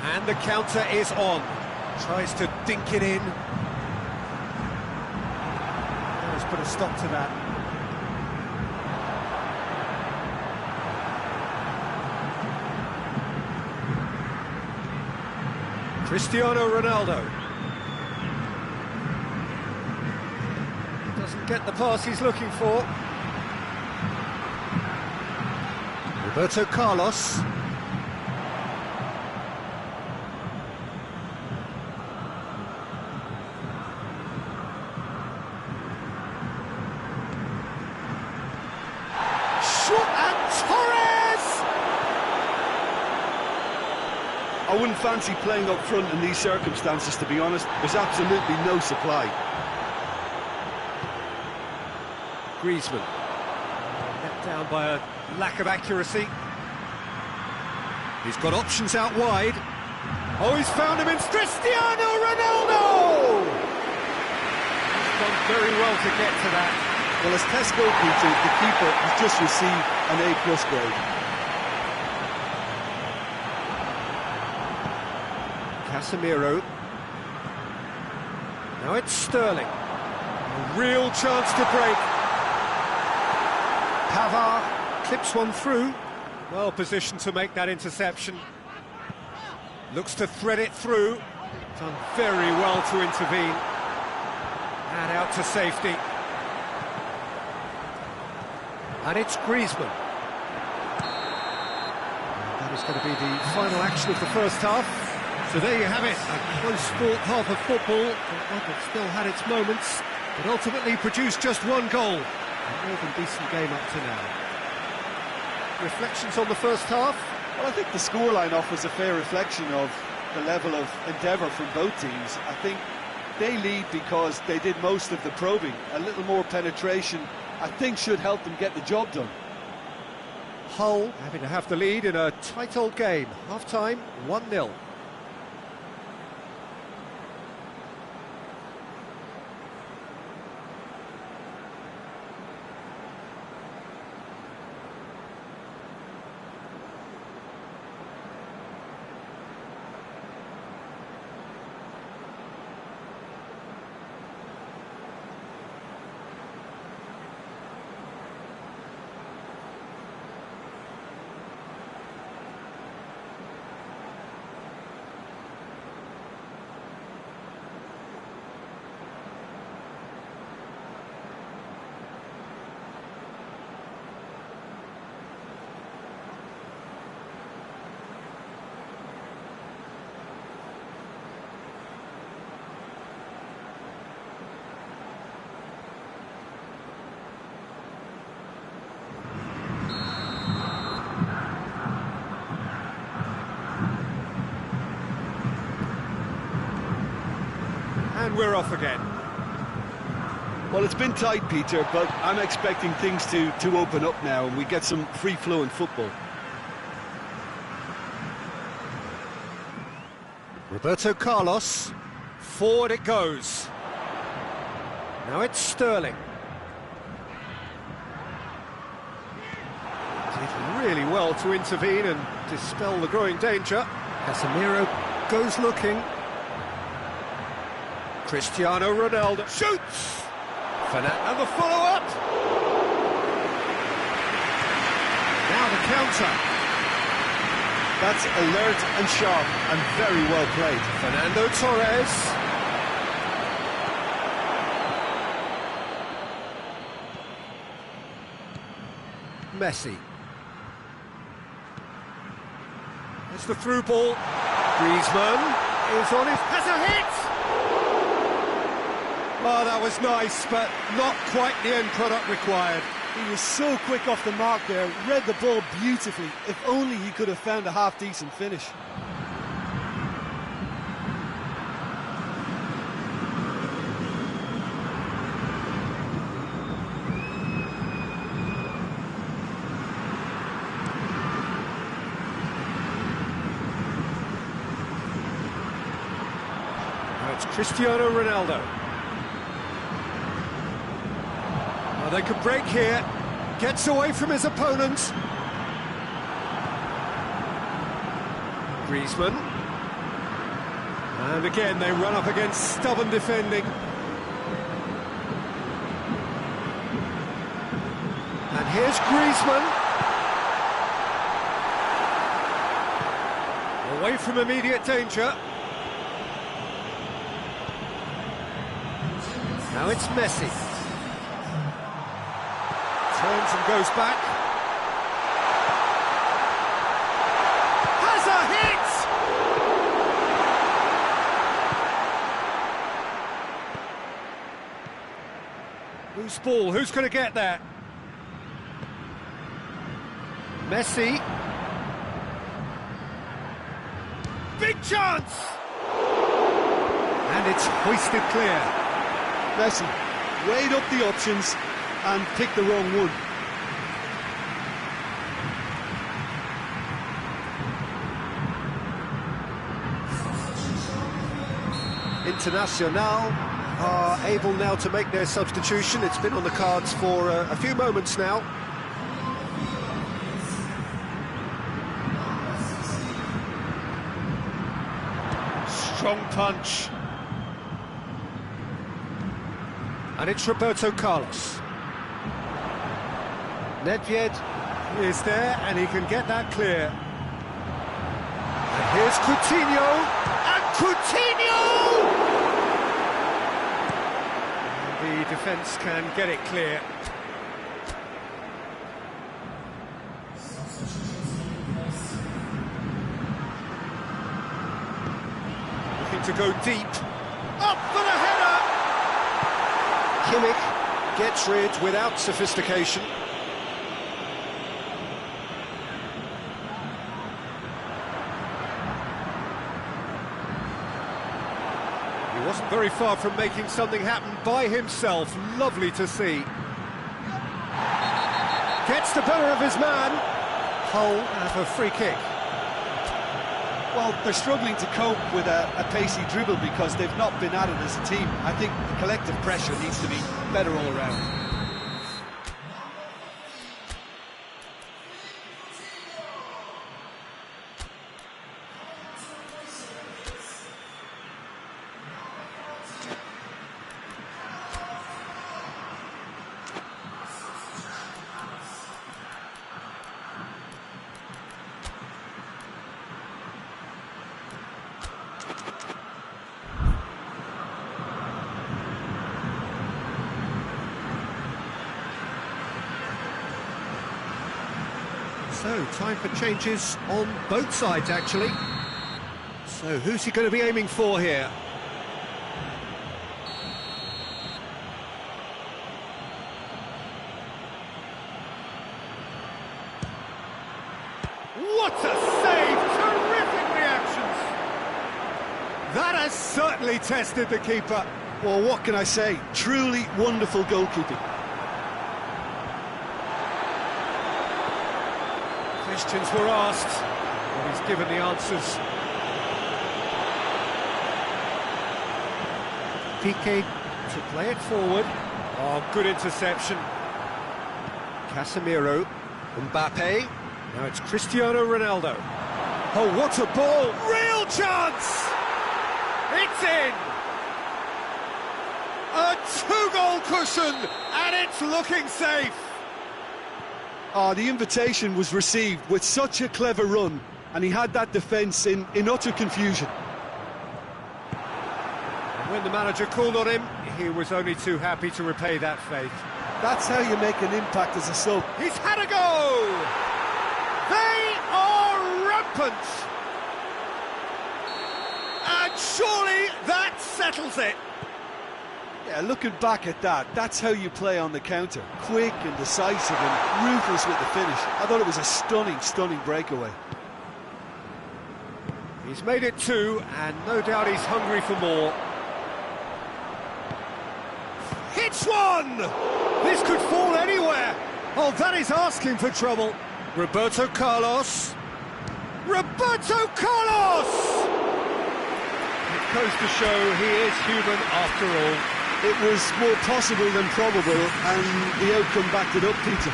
And the counter is on. Tries to dink it in. Let's put a stop to that. Cristiano Ronaldo. Doesn't get the pass he's looking for. Roberto Carlos. Shot and Torres! I wouldn't fancy playing up front in these circumstances, to be honest. There's absolutely no supply. Griezmann. Let down by a lack of accuracy. He's got options out wide. Oh, he's found him in Cristiano Ronaldo! He's done very well to get to that. Well, as test goalkeeper, the keeper has just received an A+ grade. Casemiro. Now it's Sterling. A real chance to break. Pavard clips one through. Well positioned to make that interception. Looks to thread it through. Done very well to intervene. And out to safety. And it's Griezmann. That is going to be the final action of the first half. So there you have it, a close-fought half of football. It still had its moments, but ultimately produced just one goal. A more than decent game up to now. Reflections on the first half? Well, I think the scoreline offers a fair reflection of the level of endeavour from both teams. I think they lead because they did most of the probing. A little more penetration, I think, should help them get the job done. Hull having to have the lead in a tight old game. Half-time, 1-0. And we're off again. Well, it's been tight, Peter, but I'm expecting things to open up now and we get some free-flowing football. Roberto Carlos. Forward it goes. Now it's Sterling. Did really well to intervene and dispel the growing danger. Casemiro goes looking. Cristiano Ronaldo shoots! Fernando the follow-up! Now the counter. That's alert and sharp and very well played. Fernando Torres. Messi. It's the through ball. Griezmann is on his... has a hit! Oh, that was nice, but not quite the end product required. He was so quick off the mark there, read the ball beautifully. If only he could have found a half-decent finish. Now it's Cristiano Ronaldo. They could break here. Gets away from his opponent. Griezmann. And again, they run up against stubborn defending. And here's Griezmann. Away from immediate danger. Now it's Messi. Turns and goes back. Has a hit! Loose ball, who's going to get there? Messi. Big chance! And it's hoisted clear. Messi weighed up the options and picked the wrong one. Internacional are able now to make their substitution. It's been on the cards for a few moments now. Strong punch. And it's Roberto Carlos. Nedved is there, and he can get that clear. And here's Coutinho, and Coutinho! And the defence can get it clear. Looking to go deep. Up for the header! Kimmich gets rid without sophistication. He wasn't very far from making something happen by himself. Lovely to see. Gets the better of his man. Hull have a free kick. Well, they're struggling to cope with a pacey dribble because they've not been at it as a team. I think the collective pressure needs to be better all around. So, time for changes on both sides, actually. So, who's he going to be aiming for here? What a save! Terrific reactions! That has has certainly tested the keeper. Well, what can I say? Truly wonderful goalkeeping. Questions were asked, and he's given the answers. Piqué to play it forward. Oh, good interception. Casemiro, Mbappe. Now it's Cristiano Ronaldo. Oh, what a ball! Real chance! It's in! A two-goal cushion, and it's looking safe! Oh, the invitation was received with such a clever run, and he had that defence in utter confusion. And when the manager called on him, he was only too happy to repay that faith. That's how you make an impact as a sub. He's had a go! They are rampant! And surely that settles it! Yeah, looking back at that, that's how you play on the counter. Quick and decisive and ruthless with the finish. I thought it was a stunning, stunning breakaway. He's made it two, and no doubt he's hungry for more. Hits one! This could fall anywhere! Oh, that is asking for trouble. Roberto Carlos. Roberto Carlos! It goes to show he is human after all. It was more possible than probable, and the outcome backed it up, Peter.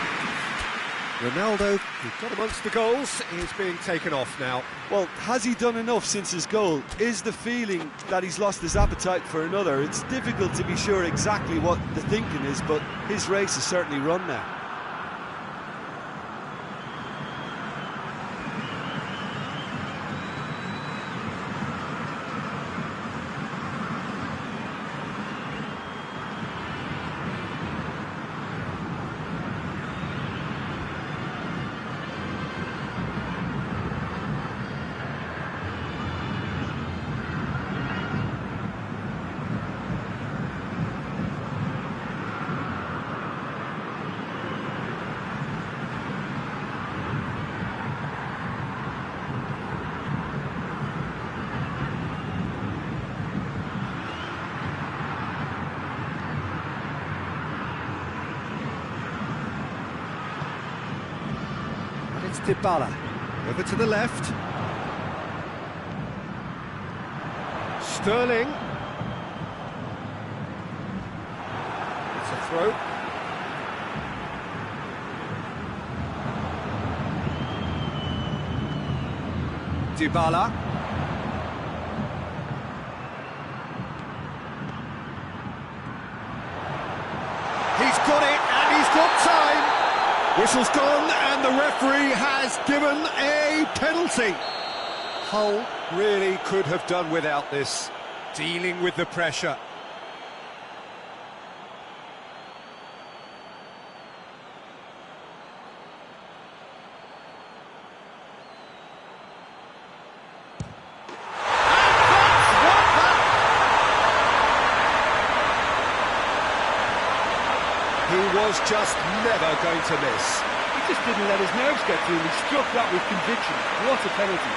Ronaldo, who got amongst the goals, is being taken off now. Well, has he done enough since his goal? Is the feeling that he's lost his appetite for another? It's difficult to be sure exactly what the thinking is, but his race is certainly run now. D.Law, over to the left. Sterling. It's a throw. D.Law. He's got it, and he's got time. Whistle's gone, and the referee has given a penalty. Hull really could have done without this, dealing with the pressure. He was just never going to miss. He just didn't let his nerves get to him. He struck that with conviction. What a penalty.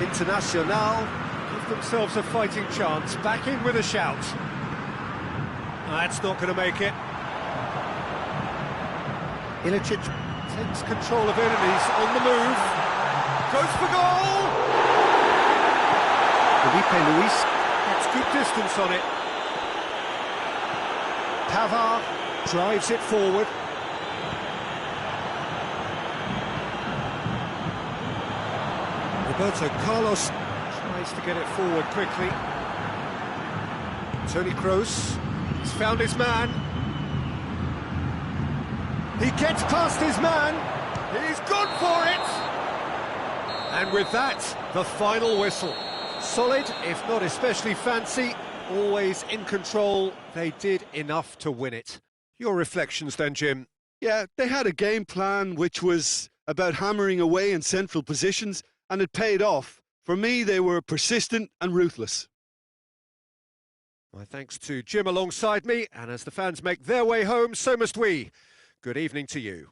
Internacional give themselves a fighting chance. Back in with a shout. That's not going to make it. Ilicic takes control of it and he's on the move. Goes for goal! Felipe Luis gets good distance on it. Pavard drives it forward. Roberto Carlos tries to get it forward quickly. Toni Kroos, he's found his man. He gets past his man. He's gone for it. And with that, the final whistle. Solid, if not especially fancy, always in control. They did enough to win it. Your reflections then, Jim? Yeah, they had a game plan which was about hammering away in central positions, and it paid off. For me, they were persistent and ruthless. My thanks to Jim alongside me, and as the fans make their way home, so must we. Good evening to you.